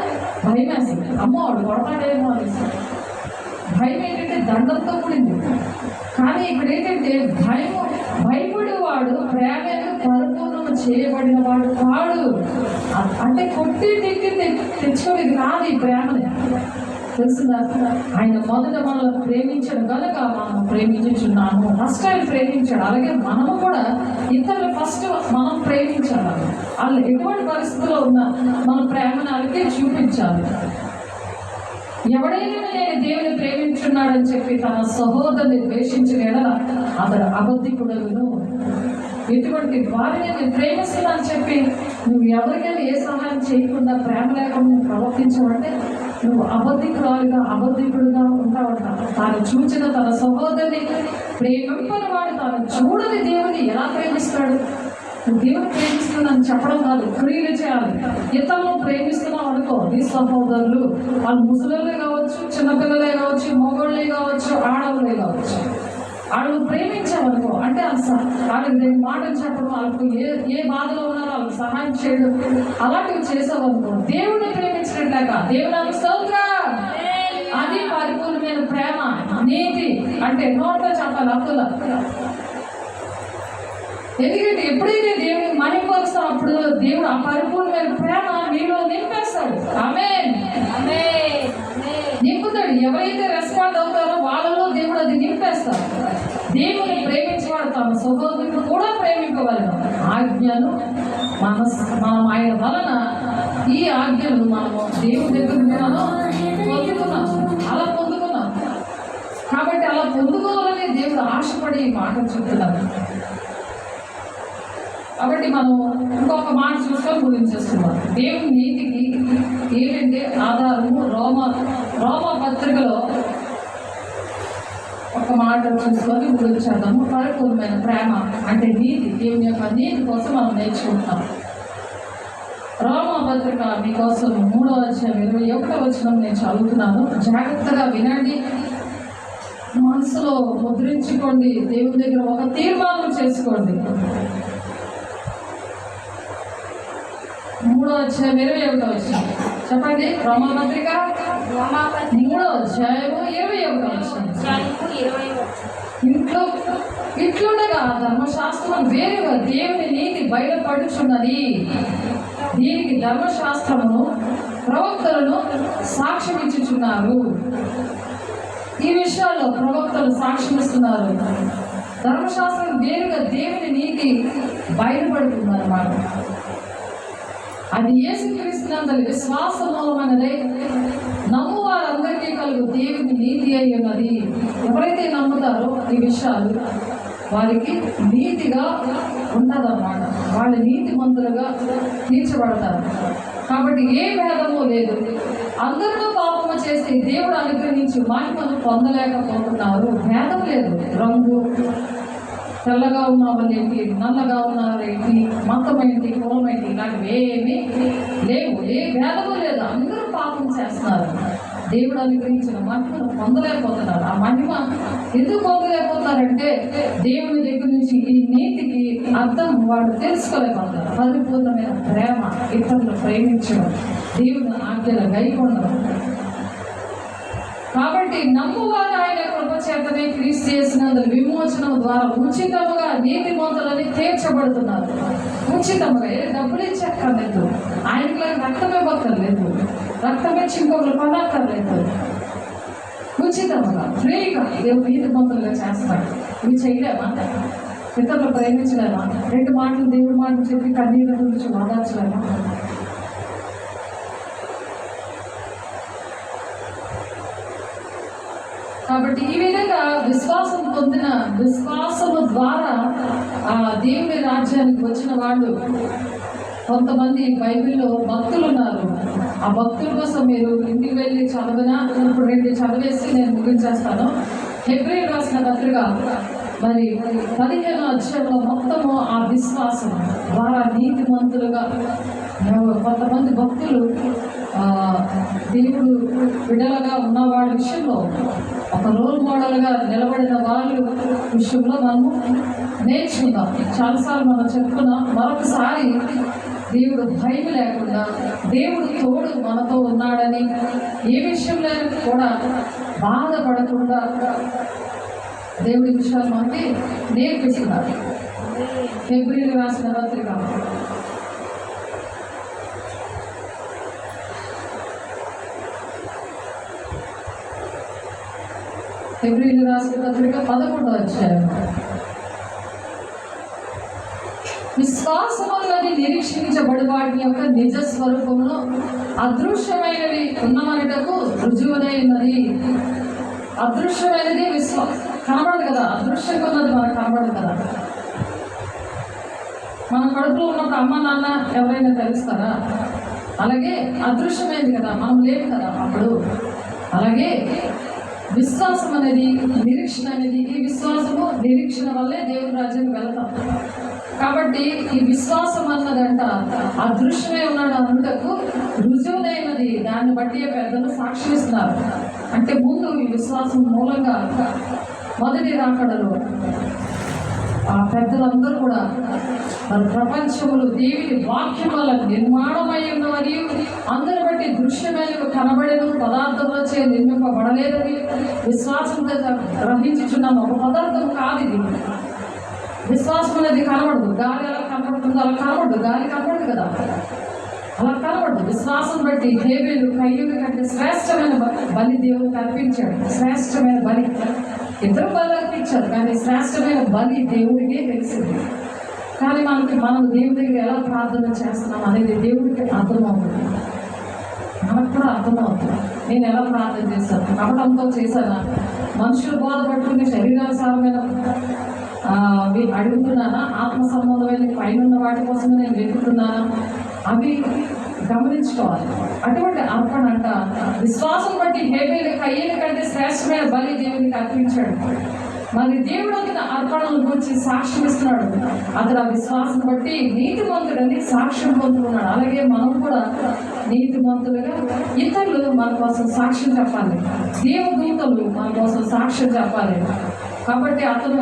భయం వేస్తుంది. అమ్మో వాడు కొడతాడేమో అనేసి. భయం ఏంటంటే దండంతో కూడింది. కానీ ఇక్కడ ఏంటంటే భయపడేవాడు ప్రేమను పరిపూర్ణం చేయబడిన వాడు కాడు. అంటే కొట్టి తిట్టి తెచ్చుకోలేదు కాదు ఈ ప్రేమని. తెలుస్తుందా? ఆయన మొదట మనల్ని ప్రేమించడం కనుక మనం ప్రేమించున్నాము. ఫస్ట్ ఆయన ప్రేమించాడు. అలాగే మనము కూడా ఇతరులు ఫస్ట్ మనం ప్రేమించాలి. వాళ్ళు ఎటువంటి పరిస్థితుల్లో ఉన్నా మన ప్రేమను అలాగే చూపించాలి. ఎవడైనా నేను దేవుని ప్రేమించున్నాడని చెప్పి తన సహోదరుని ద్వేషించిన ఎడల అతడు అబద్ధికుడగును. ఎటువంటి వారిని నేను ప్రేమిస్తున్నాను చెప్పి నువ్వు ఎవరికైనా ఏ సహాయం చేయకుండా ప్రేమ లేకుండా ప్రవర్తించమంటే నువ్వు అబద్ధికుడుగా ఉంటావంట. తాను చూచిన తన సహోదరుని ప్రేమింపని వాడు తాను చూడని దేవుని ఎలా ప్రేమిస్తాడు? దేవుని ప్రేమిస్తున్నాను చెప్పడం కాదు, క్రియలు చేయాలి. ఇతరులను ప్రేమిస్తున్నావు అనుకో, నీ సహోదరులు వాళ్ళు ముసలిలే కావచ్చు, చిన్నపిల్లలే కావచ్చు, మగోళ్ళే కావచ్చు, ఆడవులే కావచ్చు, వాళ్ళు ప్రేమించామనుకో అంటే వాళ్ళకి రెండు మాటలు చెప్పడం, వాళ్ళకు ఏ బాధలో ఉన్నారో వాళ్ళకి సహాయం చేయడం, అలాంటివి చేసావనుకో దేవుడిని ప్రేమించినట్లేక దేవుని స్తోత్రం. అది పరిపూర్ణమైన ప్రేమ. నీతి అంటే నోట్లో చెప్పాలి, హక్కుల. ఎందుకంటే ఎప్పుడైతే దేవుడిని మహిమపరుస్తాం అప్పుడు దేవుడు ఆ పరిపూర్ణమైన ప్రేమ నీలో నింపేస్తాడు. ఆమేన్. నింపుతాడు. ఎవరైతే రెస్పాండ్ అవుతారో వాళ్ళలో దేవుడు అది నింపేస్తాడు. దేవుని ప్రేమించేవాడు తన సహోదరుడు కూడా ప్రేమింపగలను. ఆజ్ఞను మనం ఆయన వలన ఈ ఆజ్ఞలు మనము దేవుడి దగ్గర పొందుకున్నాం. అలా పొందుకున్నాం. కాబట్టి అలా పొందుకోవాలని దేవుడు ఆశపడి ఈ మాటలు చెప్తున్నారు. కాబట్టి మనం ఇంకొక మాట చూసుకొని ముగించేస్తున్నాం. దేవుని నీతికి ఏంటంటే ఆధారము రోమ పత్రికలో ఒక మాట చూసుకొని ముగించేద్దాము. పరిపూర్ణమైన ప్రేమ అంటే నీతి, దేవుని యొక్క నీతి కోసం మనం నేర్చుకుంటాం. రోమా పత్రిక మీకోసం 3వ అధ్యాయం 21వ వచనం నేను చదువుతున్నాను. జాగ్రత్తగా వినండి, మనసులో ముద్రించుకోండి, దేవుని దగ్గర ఒక తీర్మానం చేసుకోండి. 3వ అధ్యాయం 21వ వచనం చెప్పండి. రోమా పత్రిక 3వ అధ్యాయం 21వ వచనం. ఇట్లుండగా ధర్మశాస్త్రం వేరుగా దేవుని నీతి బయలుపడుచున్నది. దీనికి ధర్మశాస్త్రమును ప్రవక్తలను సాక్ష్యం ఇచ్చుచున్నారు. ఈ విషయాల్లో ప్రవక్తలు సాక్ష్యం ఇస్తున్నారు. ధర్మశాస్త్రం వేరుగా దేవుని నీతి బయలుపడుతుందన్నమాట. అది యేసుక్రీస్తునందలి విశ్వాస మూలమైనదే నమ్ము వారందరికీ కలుగు దేవుని నీతి అయి ఉన్నది. ఎవరైతే నమ్ముతారో ఈ విషయాలు వారికి నీతిగా ఉండదన్నమాట. వాళ్ళ నీతిమంతులుగా తీర్చబడతారు. కాబట్టి ఏ భేదము లేదు. అందరితో పాపము చేసి దేవుడు అనుగ్రహించి మహిమను పొందలేకపోతున్నారు. భేదం లేదు. రంగు, తెల్లగా ఉన్న వాళ్ళేంటి, నల్లగా ఉన్నారేంటి, మతం ఏంటి, కులం ఏంటి, ఇలాంటివి ఏమీ లేవు. ఏ భేదము లేదు. అందరూ పాపం చేస్తున్నారు. దేవుడు అనుగ్రహించిన మహిమను పొందలేకపోతున్నారు. ఆ మహిమ ఎందుకు పొందలేకపోతారంటే దేవుని దగ్గర నుంచి ఈ నీతికి అర్థం వాడు తెలుసుకోలేకపోతారు. పరిపూర్ణమైన ప్రేమ, ఇతరులు ప్రేమించడం, దేవుని ఆజ్ఞల గైకొనడం. కాబట్టి నమ్మువారు ఆయన కృప చేతనే క్రీస్తు చేసినందుకు విమోచనం ద్వారా ఉచితముగా నీతిమంతులని తీర్చబడుతున్నారు. ఉచితముగా డబ్బులు ఇచ్చక్కర్లేదు, ఆయనకి రక్తం ఇవ్వక్కర్లేదు, రక్తం ఇచ్చి ఇంకొకరు పడక్కర్లేదు. ఉచితముగా ఫ్రీగా దేవుడు నీతిమంతులుగా చేస్తాడు. ఇవి చేయలేమా? ఇతరులు ప్రేమించలేమా? 2 మాటలు దేవుడి మాటలు చెప్పి కన్నీళ్ళ గురించి వాదార్చలేమా? కాబట్టి ఈ విధంగా విశ్వాసము ద్వారా ఆ దేవుని రాజ్యానికి వచ్చిన వాళ్ళు కొంతమంది బైబిల్లో భక్తులు ఉన్నారు. ఆ భక్తుల కోసం మీరు ఇంటికి వెళ్ళి చదవనా? ఇప్పుడు 2 చదివేసి నేను ముగించేస్తాను. హెబ్రీయులకు రాసిన పత్రిక మరి 15వ అధ్యాయంలో మొత్తము ఆ విశ్వాసం ద్వారా నీతిమంతులుగా కొంతమంది భక్తులు దేవుడు విడలగా ఉన్న వాళ్ళ విషయంలో ఒక రోల్ మోడల్గా నిలబడిన వాళ్ళ విషయంలో మనము నేర్చుకుందాం. చాలాసార్లు మనం చెప్పుకున్నాం. మరొకసారి దేవుడు భయం లేకుండా, దేవుడు తోడు మనతో ఉన్నాడని, ఏ విషయంలో కూడా బాధపడకుండా దేవుడి విషయాలు మనకి నేర్పిస్తున్నారు. హెబ్రీయులకు రాసిన పత్రిక హెబ్రీయులకు రాసిన పత్రిక 11వ అధ్యాయం. విశ్వాసములని నిరీక్షించబడి వాటి యొక్క నిజ స్వరూపంలో అదృశ్యమైనవి ఉన్నమనటకు రుజువునై ఉన్నది. అదృశ్యమైనది కనబడదు కదా. అదృశ్యంగా ఉన్నది మనకు కనబడదు కదా. మన కడుపులో ఉన్నప్పుడు అమ్మ నాన్న ఎవరైనా తెలుస్తారా? అలాగే అదృశ్యమైంది కదా, మనం లేవు కదా అప్పుడు. అలాగే విశ్వాసం అనేది, నిరీక్షణ అనేది, ఈ విశ్వాసము నిరీక్షణ వల్లే దేవుని రాజ్యానికి వెళతాం. కాబట్టి ఈ విశ్వాసం అన్నదంట అదృశ్యమే ఉన్నాడు అందుకు రుజువునైనది. దాన్ని బట్టి పెద్దలు సాక్షిస్తున్నారు. అంటే ముందు ఈ విశ్వాసం మూలంగా మొదటి రాకడలో ఆ పెద్దలందరూ కూడా మన ప్రపంచంలో దేవుని వాక్యం వల్ల నిర్మాణమై ఉన్న మరియు అందరి బట్టి దృశ్యమైన కనబడేది పదార్థంలో చే నిర్మింపబడలేదని విశ్వాసంతో గ్రహించుచున్నాము. ఒక పదార్థం కాదు ఇది. విశ్వాసం అనేది కనబడదు. గాలి ఎలా కనబడుతుందో అలా కనబడదు. గాలి కనబడదు కదా, అలా కనబడదు. విశ్వాసం బట్టి హేబేలు కయ్యూరు కంటే శ్రేష్టమైన బలి దేవుడికి అర్పించాడు. శ్రేష్టమైన బలి. ఇద్దరు బలి అర్పించారు, కానీ శ్రేష్టమైన బలి దేవుడికే తెలిసింది. కానీ మనం దేవుడి దగ్గర ఎలా ప్రార్థన చేస్తున్నాం అనేది దేవుడికి అర్థమవుతుంది. మనకు కూడా అర్థమవుతుంది. నేను ఎలా ప్రార్థన చేశాను, కపటంతో చేశానా, మనుషులు బోధపట్టుకుని శరీరానుసారమైన అడుగుతున్నానా, ఆత్మ సంబంధమైన పైన వాటి కోసం నేను వెతుకుతున్నానా, అవి గమనించుకోవాలి. అటువంటి అర్పణ అంట విశ్వాసం బట్టి హేబేలు కయ్యేలు కంటే శ్రేష్టమైన బలి దేవునికి అర్పించాడు. మరి దేవుడు అతని అర్పణను గురించి సాక్ష్యం ఇస్తున్నాడు. అతడు ఆ విశ్వాసం బట్టి నీతిమంతుడని సాక్ష్యం పొందుకున్నాడు. అలాగే మనం కూడా నీతిమంతులుగా ఇతరులు మన కోసం సాక్ష్యం చెప్పాలి, దేవదూతలు మన కోసం సాక్ష్యం చెప్పాలి. కాబట్టి అతడు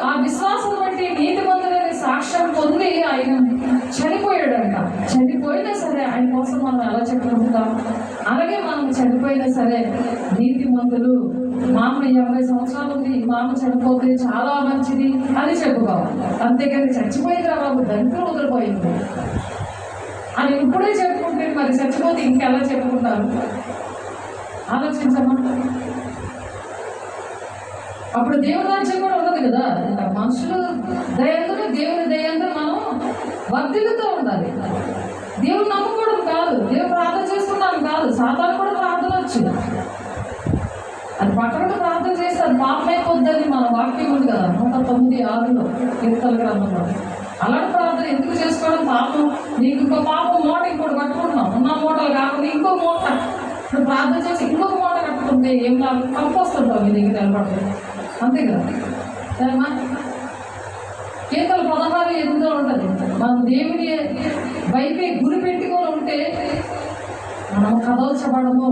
ఆ విశ్వాసం బట్టి నీతిమంతుడని సాక్ష్యం పొంది ఆయన చనిపోయాడంట. చనిపోయినా సరే ఆయన కోసం మనం ఎలా చెప్పుకుంటాం? అలాగే మనం చనిపోయినా సరే నీతిమంతులు, మా అమ్మ 80 సంవత్సరాలు ఉంది, మా అమ్మ చనిపోతే చాలా మంచిది అని చెప్పుకోవాలి. అంతేకాని చచ్చిపోయింది రా బాబు, దంట్లో వదిలిపోయింది అని ఇప్పుడే చెప్పుకుంటే మరి చచ్చిపోతే ఇంకెలా చెప్పుకుంటారు? ఆలోచించమ్మా. అప్పుడు దేవుని రాజ్యం కూడా ఉండదు కదా. మనుషులు దయంతో, దేవుని దయంతో మనం వర్ధిల్లుతూ ఉండాలి. దేవుని నమ్ముకోవడం కాదు, దేవుడు ప్రార్థన చేసుకుంటాం కాదు. సాతాను కూడా ప్రార్థన వచ్చింది, అది పక్కన ప్రార్థన చేస్తే అది పాపమైపోద్దని మన వాక్యం ఉంది కదా 109:6 కీర్తన గ్రంథంలో. అలాంటి ప్రార్థన ఎందుకు చేసుకోవడం? పాపం, నీకు ఇంకో పాపం మూట ఇంకోటి కట్టుకుంటున్నాం, ఉన్న మూటలు కాకుండా ఇంకో మూట ఇప్పుడు ప్రార్థన చేసి ఇంకొక మూట కట్టుకుంటే ఏం లాభం? తప్పు వస్తుంటాం మీ దగ్గర నిలబడుతుంది, అంతే కదా. సరేమా? కీర్తన 16:8 ఉంటుంది. మనం దేవుని వైపే గురి పెట్టుకొని ఉంటే మనం కదల్చబడము,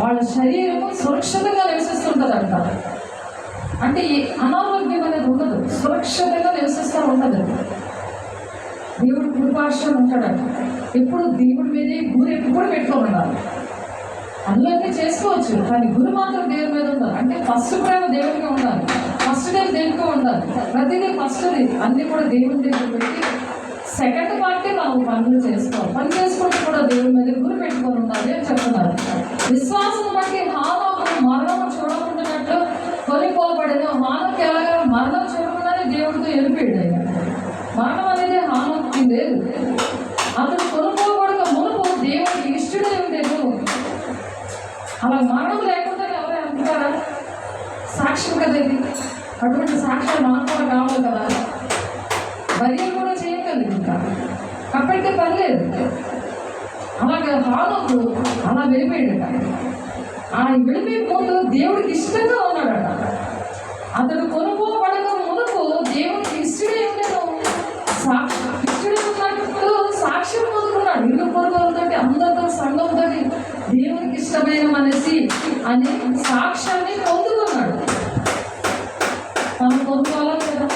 వాళ్ళ శరీరము సురక్షితంగా నివసిస్తుంటుందంట. అంటే అనారోగ్యం అనేది ఉండదు, సురక్షితంగా నివసిస్తూ ఉంటుంది. దేవుడు కృపార్షణ ఉంటాడంట. ఎప్పుడు దేవుడి మీదే గురి ఎప్పుడు పెట్టుకొని ఉండాలి. అందులోనే చేసుకోవచ్చు, కానీ గురి మాత్రం దేవుడి మీద ఉండాలి. అంటే ఫస్ట్ ప్రేమ దేవుడిగా ఉండాలి, ఫస్ట్ డే దేవుడిగా ఉండాలి. ప్రతిదీ ఫస్ట్ది అన్నీ కూడా దేవుడి దగ్గర పెట్టి సెకండ్ పార్టీ మనం పనులు చేసుకోవాలి. పని చేసుకుంటూ కూడా దేవుడి మీద గురి పెట్టుకొని ఉండాలి అని చెప్తున్నారు. విశ్వాసం బట్టి హానోకు మరణం చూడకుండానట్లు కొనిపోబడిన. హానోకు ఎలాగా మరణం చూడకుండానే దేవుడితో వెళ్ళిపోయాడు. మరణం అనేది హానోకుకి లేదు. అతడు కొనుక్కోబడక మునుపు దేవుడికి ఇష్టడే ఉండేది. అలా మరణం లేకుండా ఎవరు అంటారా? సాక్ష్యం కదా ఇది. అటువంటి సాక్ష్యం మనకు కూడా కావాలి కదా. బర్యం కూడా చేయగలదు ఇంకా, కాబట్టి పర్లేదు. అలాగే హానోకు అలా వెళ్ళిపోయాడట. ఆ వెళ్ళిపోయే ముందు దేవుడికి ఇష్టంగా ఉన్నాడట. అతడు కొనుక్కోబడక మునుపు దేవుడికి ఇష్టడే ఉండేను. ఇష్టడే ఉన్నట్టు సాక్ష్యం పొందుకున్నాడు. ఇల్లు పొరుగులతో, అందరితో, సంఘంతో దేవునికి ఇష్టమైన మనిషి అనే సాక్ష్యాన్ని పొందుకున్నాడు. మనం పొందుకోవాలా లేదా?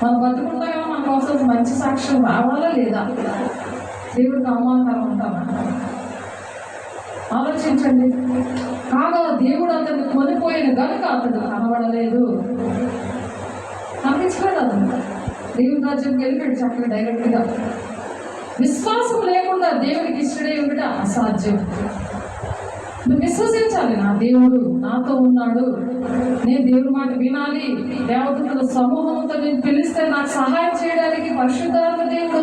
మనం బతుకుంటాగా మన కోసం మంచి సాక్ష్యం రావాలా లేదా? దేవుడికి అవమానకరం ఉంటామా? ఆలోచించండి. కాగా దేవుడు అతన్ని కొనిపోయిన కనుక అతడు కనబడలేదు, కనిపించలేదు. అతను దేవుని రాజ్యంకి వెళ్ళిపోయాడు చక్కగా డైరెక్ట్గా. విశ్వాసం లేకుండా దేవుడికి ఇష్టడే ఉండట అసాధ్యం. నువ్వు విశ్వసించాలి, నా దేవుడు నాతో ఉన్నాడు, నేను దేవుడి మాట వినాలి, దేవతల సమూహంతో నేను పిలిస్తే నాకు సహాయం చేయడానికి పరిశుద్ధాత్మ దేవుడు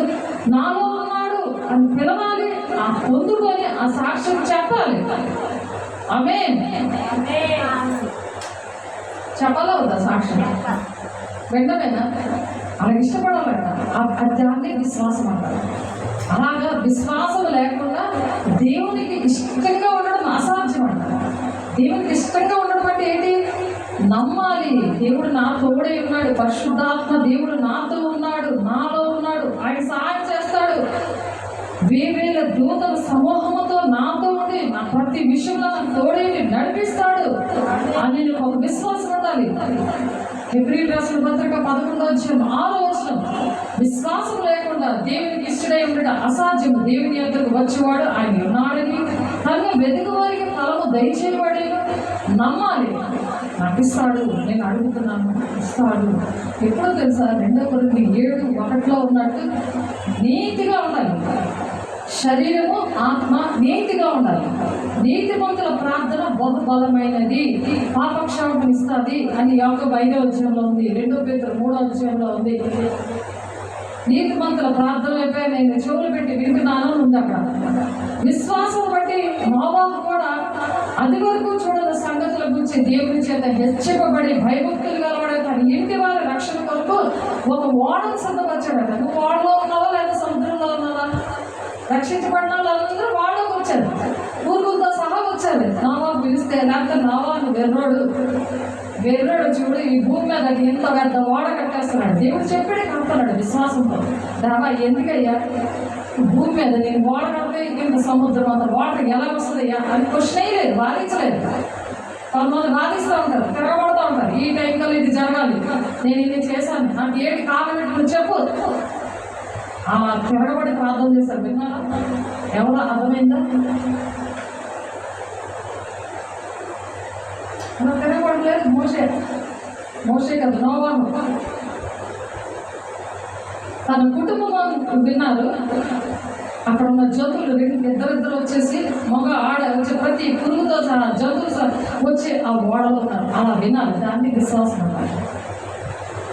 నాలో ఉన్నాడు అని పిలవాలి. ఆ పొందుకొని ఆ సాక్ష్యం చెప్పాలి. ఆమేన్. చెప్పాలా వద్దా సాక్ష్యం? వెంటనేనా? అలాగే ఇష్టపడాలంట. దాన్ని విశ్వాసం అంటారు. అలాగా విశ్వాసం లేకుండా దేవునికి ఇష్టంగా ఉండడం అసాధ్యం అంట. దేవునికి ఇష్టంగా ఉండడం అంటే ఏంటి? నమ్మాలి, దేవుడు నా తోడే ఉన్నాడు, పరిశుద్ధాత్మ దేవుడు నాతో ఉన్నాడు, నాలో ఉన్నాడు, ఆయన సహాయం చేస్తాడు, వేవేల దూతల సమూహంతో నాతో ఉండి నా ప్రతి విషయంలో నాకు తోడే నడిపిస్తాడు అని ఒక విశ్వాసం ఉండాలి. హెబ్రీయులకు రాసిన పత్రిక 11:6 విశ్వాసం లేకుండా దేవునికి ఇష్టడై ఉండట అసాధ్యం. దేవుని యొద్దకు వచ్చేవాడు ఆయన ఉన్నాడని, కనుక వెతుకు వారికి ఫలము దయచేయబడేను. నమ్మాలి, నాకు ఇస్తాడు, నేను అడుగుతున్నాను ఇస్తాడు. ఎప్పుడో తెలుసా? 2 కొరింథీయులు 7:1 ఉన్నట్టు నీతిగా ఉండాలి. శరీరము ఆత్మ నీతిగా ఉండాలి. నీతిమంతుల ప్రార్థన బహుబలమైనది, పాపక్షాపణ ఇస్తుంది అని యాకోబు 5వ అధ్యాయంలో ఉంది, 2 పేతురు 3వ అధ్యాయంలో ఉంది. నీతిమంతుల ప్రార్థన వైపే నేను చెవులు పెట్టి వింటున్నాను ఉంది అక్కడ. విశ్వాసం బట్టి నోవాహు కూడా అది వరకు చూడని సంగతుల గురించి దేవుని చేత హెచ్చరింపబడి భయభక్తులు కలవడే తన ఇంటి వారి రక్షణ కొరకు ఒక ఓడను సిద్ధపరిచాడట. నువ్వు ఓడలో ఉన్నావా లేదా సముద్రంలో ఉన్నావా? రక్షించబడిన వాళ్ళందరూ ఓడలోకి వచ్చారు, ఊరుకులతో సహా వచ్చారు. నోవాహు పిలిస్తే, లేకపోతే నోవాహు వెర్రోడు చూడు ఈ భూమి మీద ఎంత పెద్ద ఓడ కట్టేస్తున్నాడు. దేవుడు చెప్పాడే కడుతున్నాడు విశ్వాసంతో. దేవా ఎందుకయ్యా భూమి మీద నేను ఓడ కడితే ఇంత సముద్రం అంత వాటర్ ఎలా వస్తుందయ్యా అని క్వశ్చన్ అయ్యలేదు, వాదించలేదు. కొంతమంది వాదిస్తూ ఉంటారు, తిరగబడుతూ ఉంటారు. ఈ టైంలో ఇది జరగాలి, నేను ఇది చేశాను, నాకు ఏంటి కాలం నువ్వు చెప్పు. ఆ తిరగబడి ప్రార్థన చేశారు. విన్నారా? ఎవరో అర్థమైందా? అలా తిరగబడలేదు. మోషే కదా, నోవాహు తన కుటుంబం విన్నారు. అక్కడ ఉన్న జంతువులు ఇద్దరిద్దరు వచ్చేసి మగ ఆడ వచ్చి ప్రతి పురుగుతో సహా జంతువులు వచ్చి ఆ ఓడలో ఉన్నారు. అలా వినాలి, దాన్ని విశ్వాసం అన్నారు.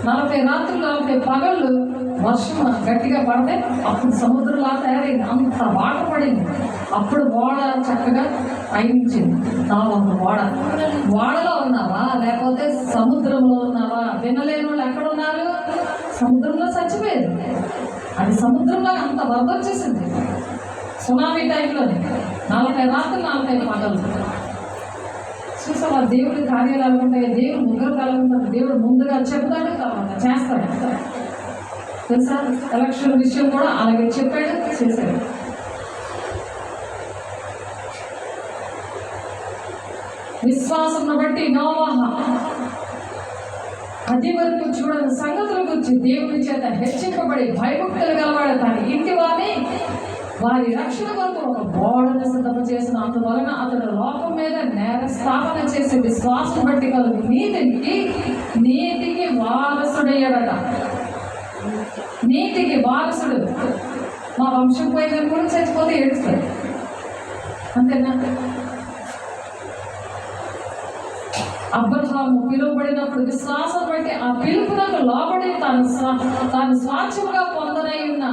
40 రాత్రులు 40 పగళ్ళు వర్షం గట్టిగా పడితే అప్పుడు సముద్రంలా తయారైంది, అంత వాటర్ పడింది. అప్పుడు ఓడ చక్కగా పయనించింది. ఓడలో ఉన్నావా లేకపోతే సముద్రంలో ఉన్నావా? వినలేని వాళ్ళు ఎక్కడ ఉన్నారు? సముద్రంలో చచ్చిపోయేది. అది సముద్రంలో అంత వరద వచ్చేసింది. సునామీ టైంలోనే 40 రాత్రులు 40 పగలు. చూసావా దేవుడి కార్యాలు ఎలా ఉంటాయి? దేవుడు ముగ్గురు కలుగుతాడు. దేవుడు ముందుగా చెప్తాడు, తర్వాత చేస్తాడు. తెలుసా? ఎలక్షన్ విషయం కూడా అలాగే చెప్పాడు, చేశాడు. విశ్వాసం బట్టి నోవాహు అది వరకు చూడని సంగతుల గురించి దేవుని చేత హెచ్చింపబడి భయభక్తులు గలవాడు తన ఇంటి వారి రక్షణ కొరకు ఒక ఓడను సిద్ధం చేసిన. అందువలన అతడు లోకం మీద నేర స్థాపన చేసి విశ్వాసం బట్టి కలుగు నీతికి వారసుడయ్యాడట. నీతికి వారసుడు. మా వంశం పోయిన కూడా చచ్చిపోతే ఏడుస్తాడు, అంతేనా? అబ్రహాము పిలువబడినప్పుడు విశ్వాసం బట్టి ఆ పిలుపునకు లోబడి తాను స్వాచ్ఛంగా పొందనై ఉన్న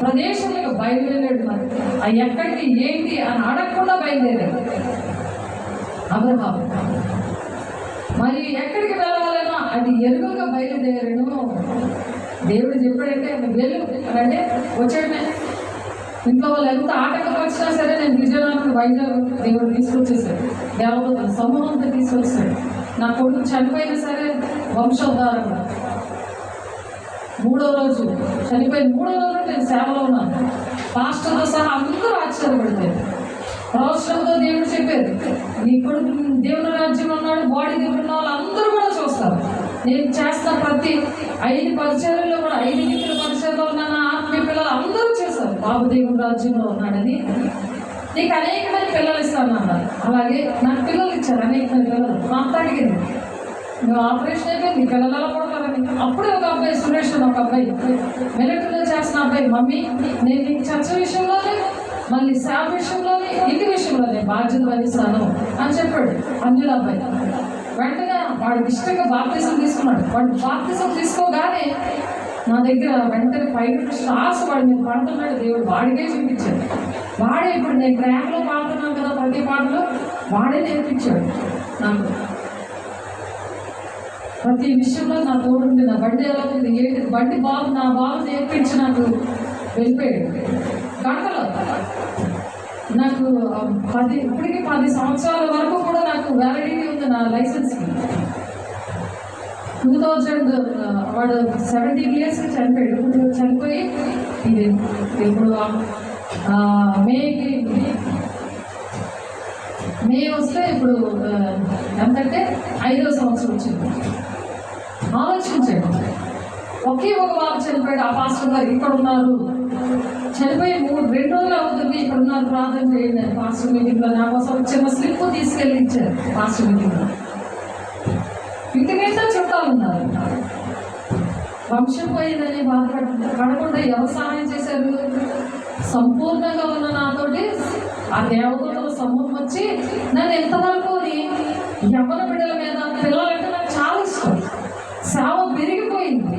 ప్రదేశానికి బయలుదేరాడు. మరి ఎక్కడికి ఏంటి అని అడగకుండా బయలుదేరాడు అబ్రహాము. మరి ఎక్కడికి వెళ్ళాలన్నా అది ఎరుగగా బయలుదేరాడు. దేవుడు చెప్పాడంటే వెళ్ళు అంటే వచ్చాడనే. ఇంట్లో వాళ్ళు ఎంత ఆటంకపరిచినా సరే నేను విజయనగరం వైజాగ్ దేవుడు తీసుకొచ్చేసాడు. దేవతలు సమూహంతో తీసుకొచ్చాడు. నా కొడుకు చనిపోయినా సరే వంశోద్ధారకుడు. 3వ రోజు చనిపోయిన 3వ రోజు నేను సేవలో ఉన్నాను. పాస్టర్తో సహా అందరూ ఆశ్చర్యపడతారు. ప్రవచనంతో దేవుడు చెప్పారు, నీ కొడుకు దేవుని రాజ్యంలో ఉన్నాడు, బాడీ దగ్గర ఉన్న వాళ్ళు అందరూ కూడా చూస్తారు. నేను చేస్తున్న ప్రతి 5 పరిచర్యల్లో కూడా 5 నిమిషాల పరిచర్లో ఉన్న నా ఆత్మీయ పిల్లలు అందరూ చేశారు. బాబు దేవుని రాజ్యంలో ఉన్నాడని. నీకు అనేకమైన పిల్లలు ఇస్తాను అన్నారు. అలాగే నాకు పిల్లలు ఇచ్చారు, అనేకమైన పిల్లలు. మా అత్త అడిగింది, నువ్వు ఆపరేషన్ అయిపోయింది, పిల్లలు ఎలా పడతారని. అప్పుడే ఒక అబ్బాయి సురేష్ అని ఒక అబ్బాయి మిలిటరీలో చేసిన అబ్బాయి, మమ్మీ నేను నీకు చర్చ విషయంలోనే మళ్ళీ సేవ విషయంలోనే ఇంటి విషయంలోనే బాధ్యత వహిస్తాను అని చెప్పాడు. అన్యుల అబ్బాయి వెంటనే వాడికి ఇష్టంగా బాప్తిజం తీసుకున్నాడు. వాడు బాప్తిజం తీసుకోగానే నా దగ్గర వెంటనే 5 స్టార్స్ వాడి మీద పడుతున్నాడు. దేవుడు వాడికే చూపించాడు. వాడే ఇప్పుడు నేను ట్రాక్లో పాడుతున్నాను కదా, ప్రతి పాటలో వాడే నేర్పించాడు నాకు. ప్రతి విషయంలో నా తోడుంది. నా బండి ఎలా ఉంది, ఏంటి బండి బాబు నా బాబు నేర్పించి నాకు వెళ్ళిపోయాడు. గంటలో నాకు ఇప్పటికీ 10 సంవత్సరాల వరకు కూడా నాకు వ్యాలిడిటీ ఉంది నా లైసెన్స్కి. 2000 వాడు 17 years చనిపోయాడు. ఇప్పుడు చనిపోయి ఇది ఇప్పుడు మే వస్తే ఇప్పుడు ఎంతంటే 5వ సంవత్సరం వచ్చింది. ఆలోచించండి, ఒకే ఒక బాబు చనిపోయాడు. ఆ పాస్టర్ గారు ఇక్కడ ఉన్నారు, చనిపోయి 2 రోజులు అవుతుంది, ఇక్కడ ఉన్నారు, ప్రార్థన చేయండి అని పాస్టర్ మీటింగ్లో నా కోసం చిన్న స్లిప్ తీసుకెళ్ళి ఇచ్చారు. పాస్టర్ మీటింగ్లో ఇంటి మీద చుట్టాలు ఉన్నారు. వంశం పోయిందని బాధపడకుండా ఎవరు సహాయం చేశారు? సంపూర్ణంగా ఉన్న నాతోటి ఆ దేవతల సమూహం వచ్చి నన్ను ఎంతవరకు యవ్వన బిడ్డల మీద పిల్లలంటే నాకు చాలా ఇష్టం. సేవ పెరిగిపోయింది.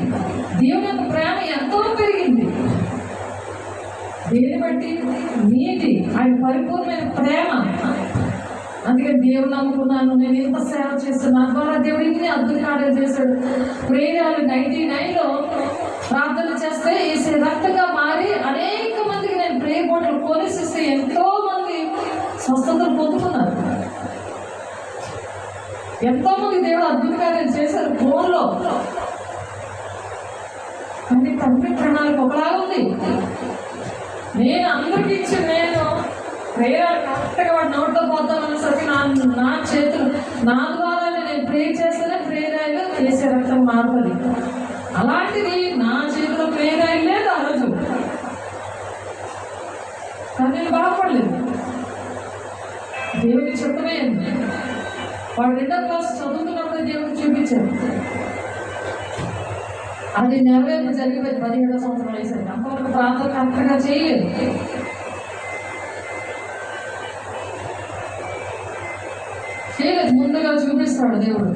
దేవుని యొక్క ప్రేమ ఎంతో పెరిగింది. ఆయన పరిపూర్ణమైన ప్రేమ. అందుకే దేవుడు నమ్ముకున్నాను, నేను ఇంత సేవ చేస్తాను, నా ద్వారా దేవుడు ఇన్ని అద్భుత కార్యాలు చేశాడు. ప్రేరాలు 99లో ప్రార్థన చేస్తే వేసే రక్తంగా మారి అనేక మందికి నేను ప్రేయర్ బాటిల్ కొనిసిస్తే ఎంతో మంది స్వస్థతలు పొందుకున్నారు. ఎంతో మంది దేవుడు అద్భుత కార్యాలు చేశారు ఫోన్లో. కానీ తండ్రి ప్రణాళిక ఒకలాగా ఉంది. నేను అందరికి ఇచ్చి నేను ప్రేయర్ కరెక్ట్గా వాడు నోట్లో పోతామనేసరికి నా చేతులు నా ద్వారానే నేను ప్రేయర్ చేస్తేనే ప్రేయర్ ఆయిల్ చేసే రక్తం మారుతుంది. అలాంటిది నా చేతిలో ప్రేయర్ ఆయిల్ లేదు ఆ రోజు. కానీ నేను బాగుపడలేదు. దేవుడికి చెప్పమే వాడు 2వ క్లాస్ చదువుతున్నప్పుడు దేవుడికి చూపించారు. అది నెరవేర్పు జరిగిపోయింది 17వ సంవత్సరం వేసరికి. అంతవరకు ప్రార్థన కరెక్ట్గా చేయలేదు. ముందుగా చూపిస్తాడు దేవుడు.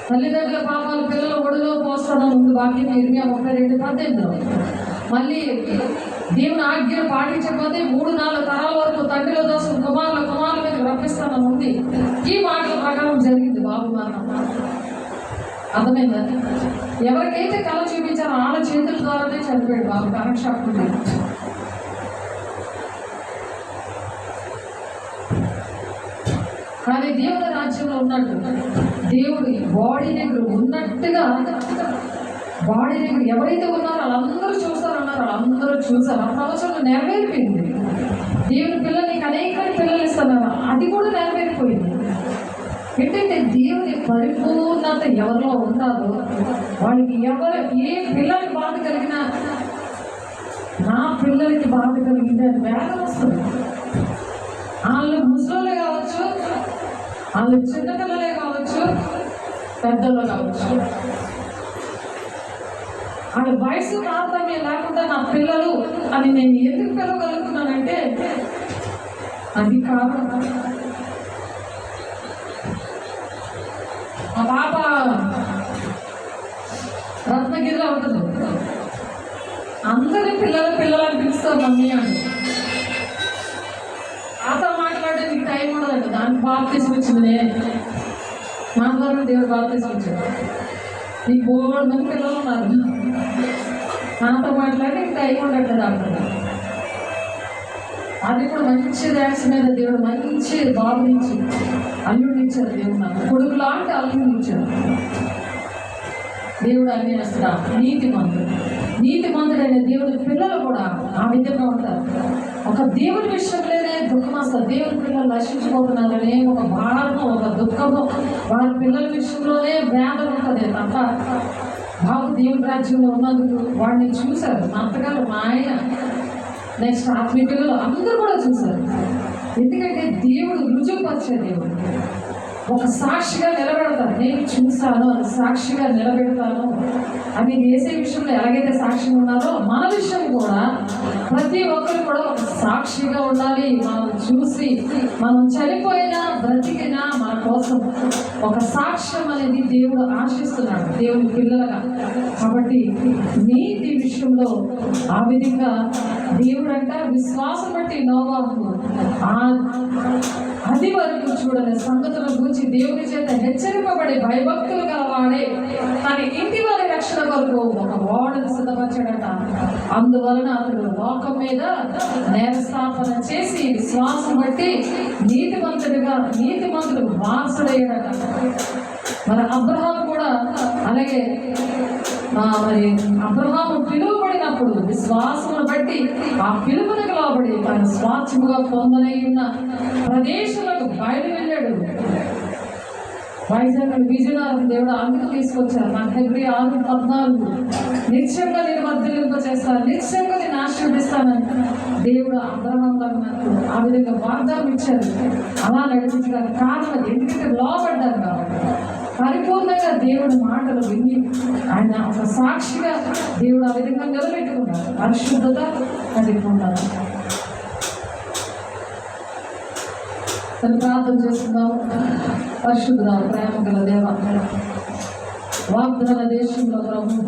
తల్లిదండ్రుల పాపాలు పిల్లల ఒడిలో పోస్తాడని ఉంది వాక్యం ఇర్మియా 32:18. మళ్ళీ దేవుని ఆజ్ఞలు పాటించకపోతే 3-4 తరాల వరకు తండ్రిలో దోషం కుమారుల మీద రప్పిస్తానని ఉంది. ఈ మాటల ప్రకారం జరిగింది బాబు మరణం. అర్థమైందా? ఎవరికైతే కళ చూపించారో వాళ్ళ చేతుల ద్వారానే చనిపోయాడు బాబు. కనక్షాప్తుంది. కానీ దేవుని రాజ్యంలో ఉన్నట్టు దేవుడి బాడీ దగ్గర ఉన్నట్టుగా బాడీ దగ్గర ఎవరైతే ఉన్నారో వాళ్ళందరూ చూస్తారన్నారు. వాళ్ళందరూ చూసారు. ఆ ప్రవచనం నెరవేరిపోయింది. దేవుని పిల్లలకి అనేక పిల్లలు ఇస్తున్నారు. అది కూడా నెరవేరిపోయింది. ఏంటంటే దేవుని పరిపూర్ణత ఎవరిలో ఉండాలో వాళ్ళకి ఏ పిల్లలకి బాధ కలిగినా నా పిల్లలకి బాధ కలిగింది అని వేదన వస్తుంది. వాళ్ళు ముసలోళ్ళే కావచ్చు, వాళ్ళు చిన్నపిల్లలే కావచ్చు, పెద్దలు కావచ్చు. వాళ్ళ వయసు తారతమ్యం లేకుండా నా పిల్లలు అని నేను ఎందుకు పిలవగలుగుతున్నానంటే అది కాదు. మా పాప రత్నగిరిలో ఉంటుంది. అందరి పిల్లలు అని పిలుస్తారు మమ్మీ అని. నాతో మాట్లాడే నీకు టైం ఉండదంట. దానికి బాప్తిజం వచ్చింది. మా ద్వారా దేవుడు బాప్తిజం వచ్చాడు. నీకు 3 మంది పిల్లలు ఉన్నారు. నాతో మాట్లాడి నీకు టైం ఉండదు డాక్టర్. అది కూడా మంచి ర్యాక్స్ మీద దేవుడు మంచి బాబునిచ్చి అల్లుడిని ఇచ్చారు. దేవుడు నాకు కొడుకు లాంటి అల్లుడిని ఇచ్చారు దేవుడు. అన్ని చేస్తాడా? నీతిమంతుడైన దేవుడి పిల్లలు కూడా ఆ విధంగా ఉంటారు. ఒక దేవుడి విషయంలోనే దుఃఖం వస్తుంది. దేవుడి పిల్లలు నశించిపోతున్నారనే ఒక భారము, ఒక దుఃఖము వాళ్ళ పిల్లల విషయంలోనే వేదన ఉంటుంది తప్ప బాబు దేవుడి రాజ్యంలో ఉన్నందుకు వాడిని చూశారు. మా అత్తగారు, మా ఆయన, నెక్స్ట్ ఆత్మీయ పిల్లలు అందరూ కూడా చూశారు. ఎందుకంటే దేవుడు రుజువుపరిచే దేవుడు. ఒక సాక్షిగా నిలబెడతాను. నేను చూశాను అని సాక్షిగా నిలబెడతాను అని వేసే విషయంలో ఎలాగైతే సాక్షిగా ఉన్నారో మన విషయం కూడా ప్రతి ఒక్కరు కూడా ఒక సాక్షిగా ఉండాలి. మనం చూసి మనం చనిపోయినా బ్రతికినా మన కోసం ఒక సాక్ష్యం అనేది దేవుడు ఆశిస్తున్నాడు దేవుని పిల్లలుగా. కాబట్టి నీతి విషయంలో ఆ విధంగా దేవుడు అంట విశ్వాసం బట్టి నోవాహు అది వరకు చూడని సంగతుల గురించి దేవుని చేత హెచ్చరింపబడి భయభక్తులు గలవాడే తన ఇంటి వారి రక్షణ వరకు ఒక ఓడను సిద్ధపరచాడట. అందువలన అతడు లోకం మీద నేరస్థాపన చేసి విశ్వాసం బట్టి నీతిమంతుడు వారసుడయ్యాడట. మరి అబ్రహాము కూడా అలాగే మరి అబ్రహాము పిలువబడినప్పుడు విశ్వాసమును బట్టి ఆ పిలుపునకు లోబడి తన స్వాచ్ఛముగా పొందనై ఉన్న ప్రదేశాలకు బయలు వెళ్ళాడు. వైజాగ్ విజయనగరం దేవుడు అందుకు తీసుకొచ్చారు. నా హెబ్రీ 6:14 నిత్యంగా నేను వర్ధిల్లింప చేస్తాను, నిత్యంగా నేను ఆశీర్వదిస్తానని దేవుడు అబ్రహాములకు నాకు ఆ విధంగా వాగ్దానం ఇచ్చారు. అలా నడిపించడానికి కారణం ఎందుకంటే లోబడ్డారు కాబట్టి. పరిపూర్ణంగా దేవుడి మాటలు విని ఆయన ఒక సాక్షిగా దేవుడు ఆ విధంగా నిలబెట్టుకున్నారు. పరిశుద్ధత కలిగి ఉన్నారు. ప్రార్థన చేస్తున్నాము. పరిశుద్ధ ప్రేమ గల దేవ, వాగ్దాన దేశంలో ప్రభు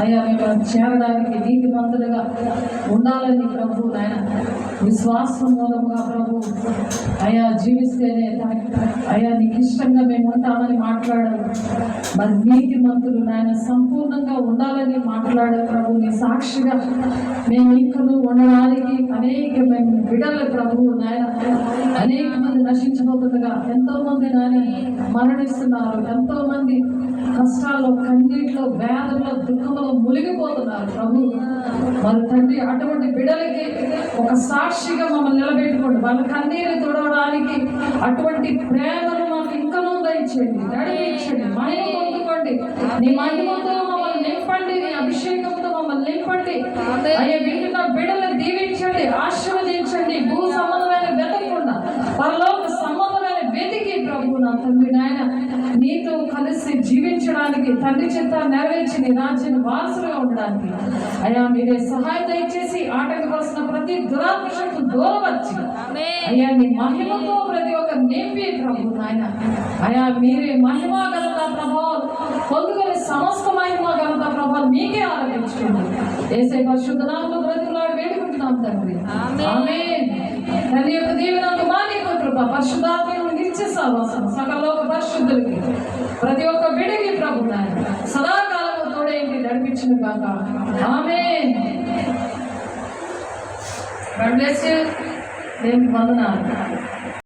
అయ్యా మేము చేరడానికి నీతిమంతులుగా ఉండాలని ప్రభు నాయన విశ్వాసం మూలముగా ప్రభు అయ్యా జీవిస్తేనే అయ్యా నీకు ఇష్టంగా మేము ఉంటామని మాట్లాడారు. మరి నీతిమంతులు నాయన సంపూర్ణంగా ఉండాలని మాట్లాడే ప్రభు నీ సాక్షిగా మేము ఇంకను ఉండడానికి అనేక మేము బిడల ప్రభు నాయన అనేక మంది నశించబోతుండగా ఎంతో మంది నాయన మరణిస్తున్నారు. ఎంతో మంది కష్టాల్లో కన్నీటిలో వేదనలో దుఃఖంలో మునిగిపోతున్నారు ప్రభు. మరి తండ్రి అటువంటి బిడ్డలకి ఒక సాక్షిగా మమ్మల్ని నిలబెట్టుకోండి. వాళ్ళ కన్నీరు తుడవడానికి అటువంటి ప్రేమను మాకు ఇంకనూ దయచేయండి, నడిపించండి, మహిమ పొందుకోండి. నీ మహిమతో మమ్మల్ని నింపండి, నీ అభిషేకంతో మమ్మల్ని నింపండి. అయ్యా వింటున్న బిడ్డలను దీవించండి, ఆశీర్వదించండి. భూ సంబంధమైన వెతకకుండా పరలోక సంబంధమైన వెతికి ప్రభు నా తండ్రి నాయన నీతో కలిసి జీవించడానికి, తండ్రి చేత నెరవేర్చి నీ రాజ్యాన్ని వారసులుగా ఉండడానికి అయ్యా మీరే సహాయం దయచేసి ఆటంకపరుస్తున్న ప్రతి దురాత్మకు దూరం వచ్చి అయ్యా నీ మహిమతో ప్రతి ఒక్క నింపి ప్రభు నాయన అయ్యా మీరే మహిమ ఘనత ప్రభావం పొందుకొని సమస్త మహిమ ఘనత ప్రభావం మీకే ఆరోపించుకోండి. యేసయ్య పరిశుద్ధ నామములో బ్రతిమలాడి వేడుకుంటున్నాం తండ్రి, ఆమేన్. తండ్రి యొక్క దీవెనకు మానీకు కృప పరిశుద్ధాత్మను నిత్య సహవాసం సకలోక పరిశుద్ధులకి ప్రతి ఒక్క బిడ్డకి ప్రభు నాయన సదాకాలము తోడేంటి నడిపించిన కాక, ఆమేన్. God bless you. దేవునికి వందనాలు.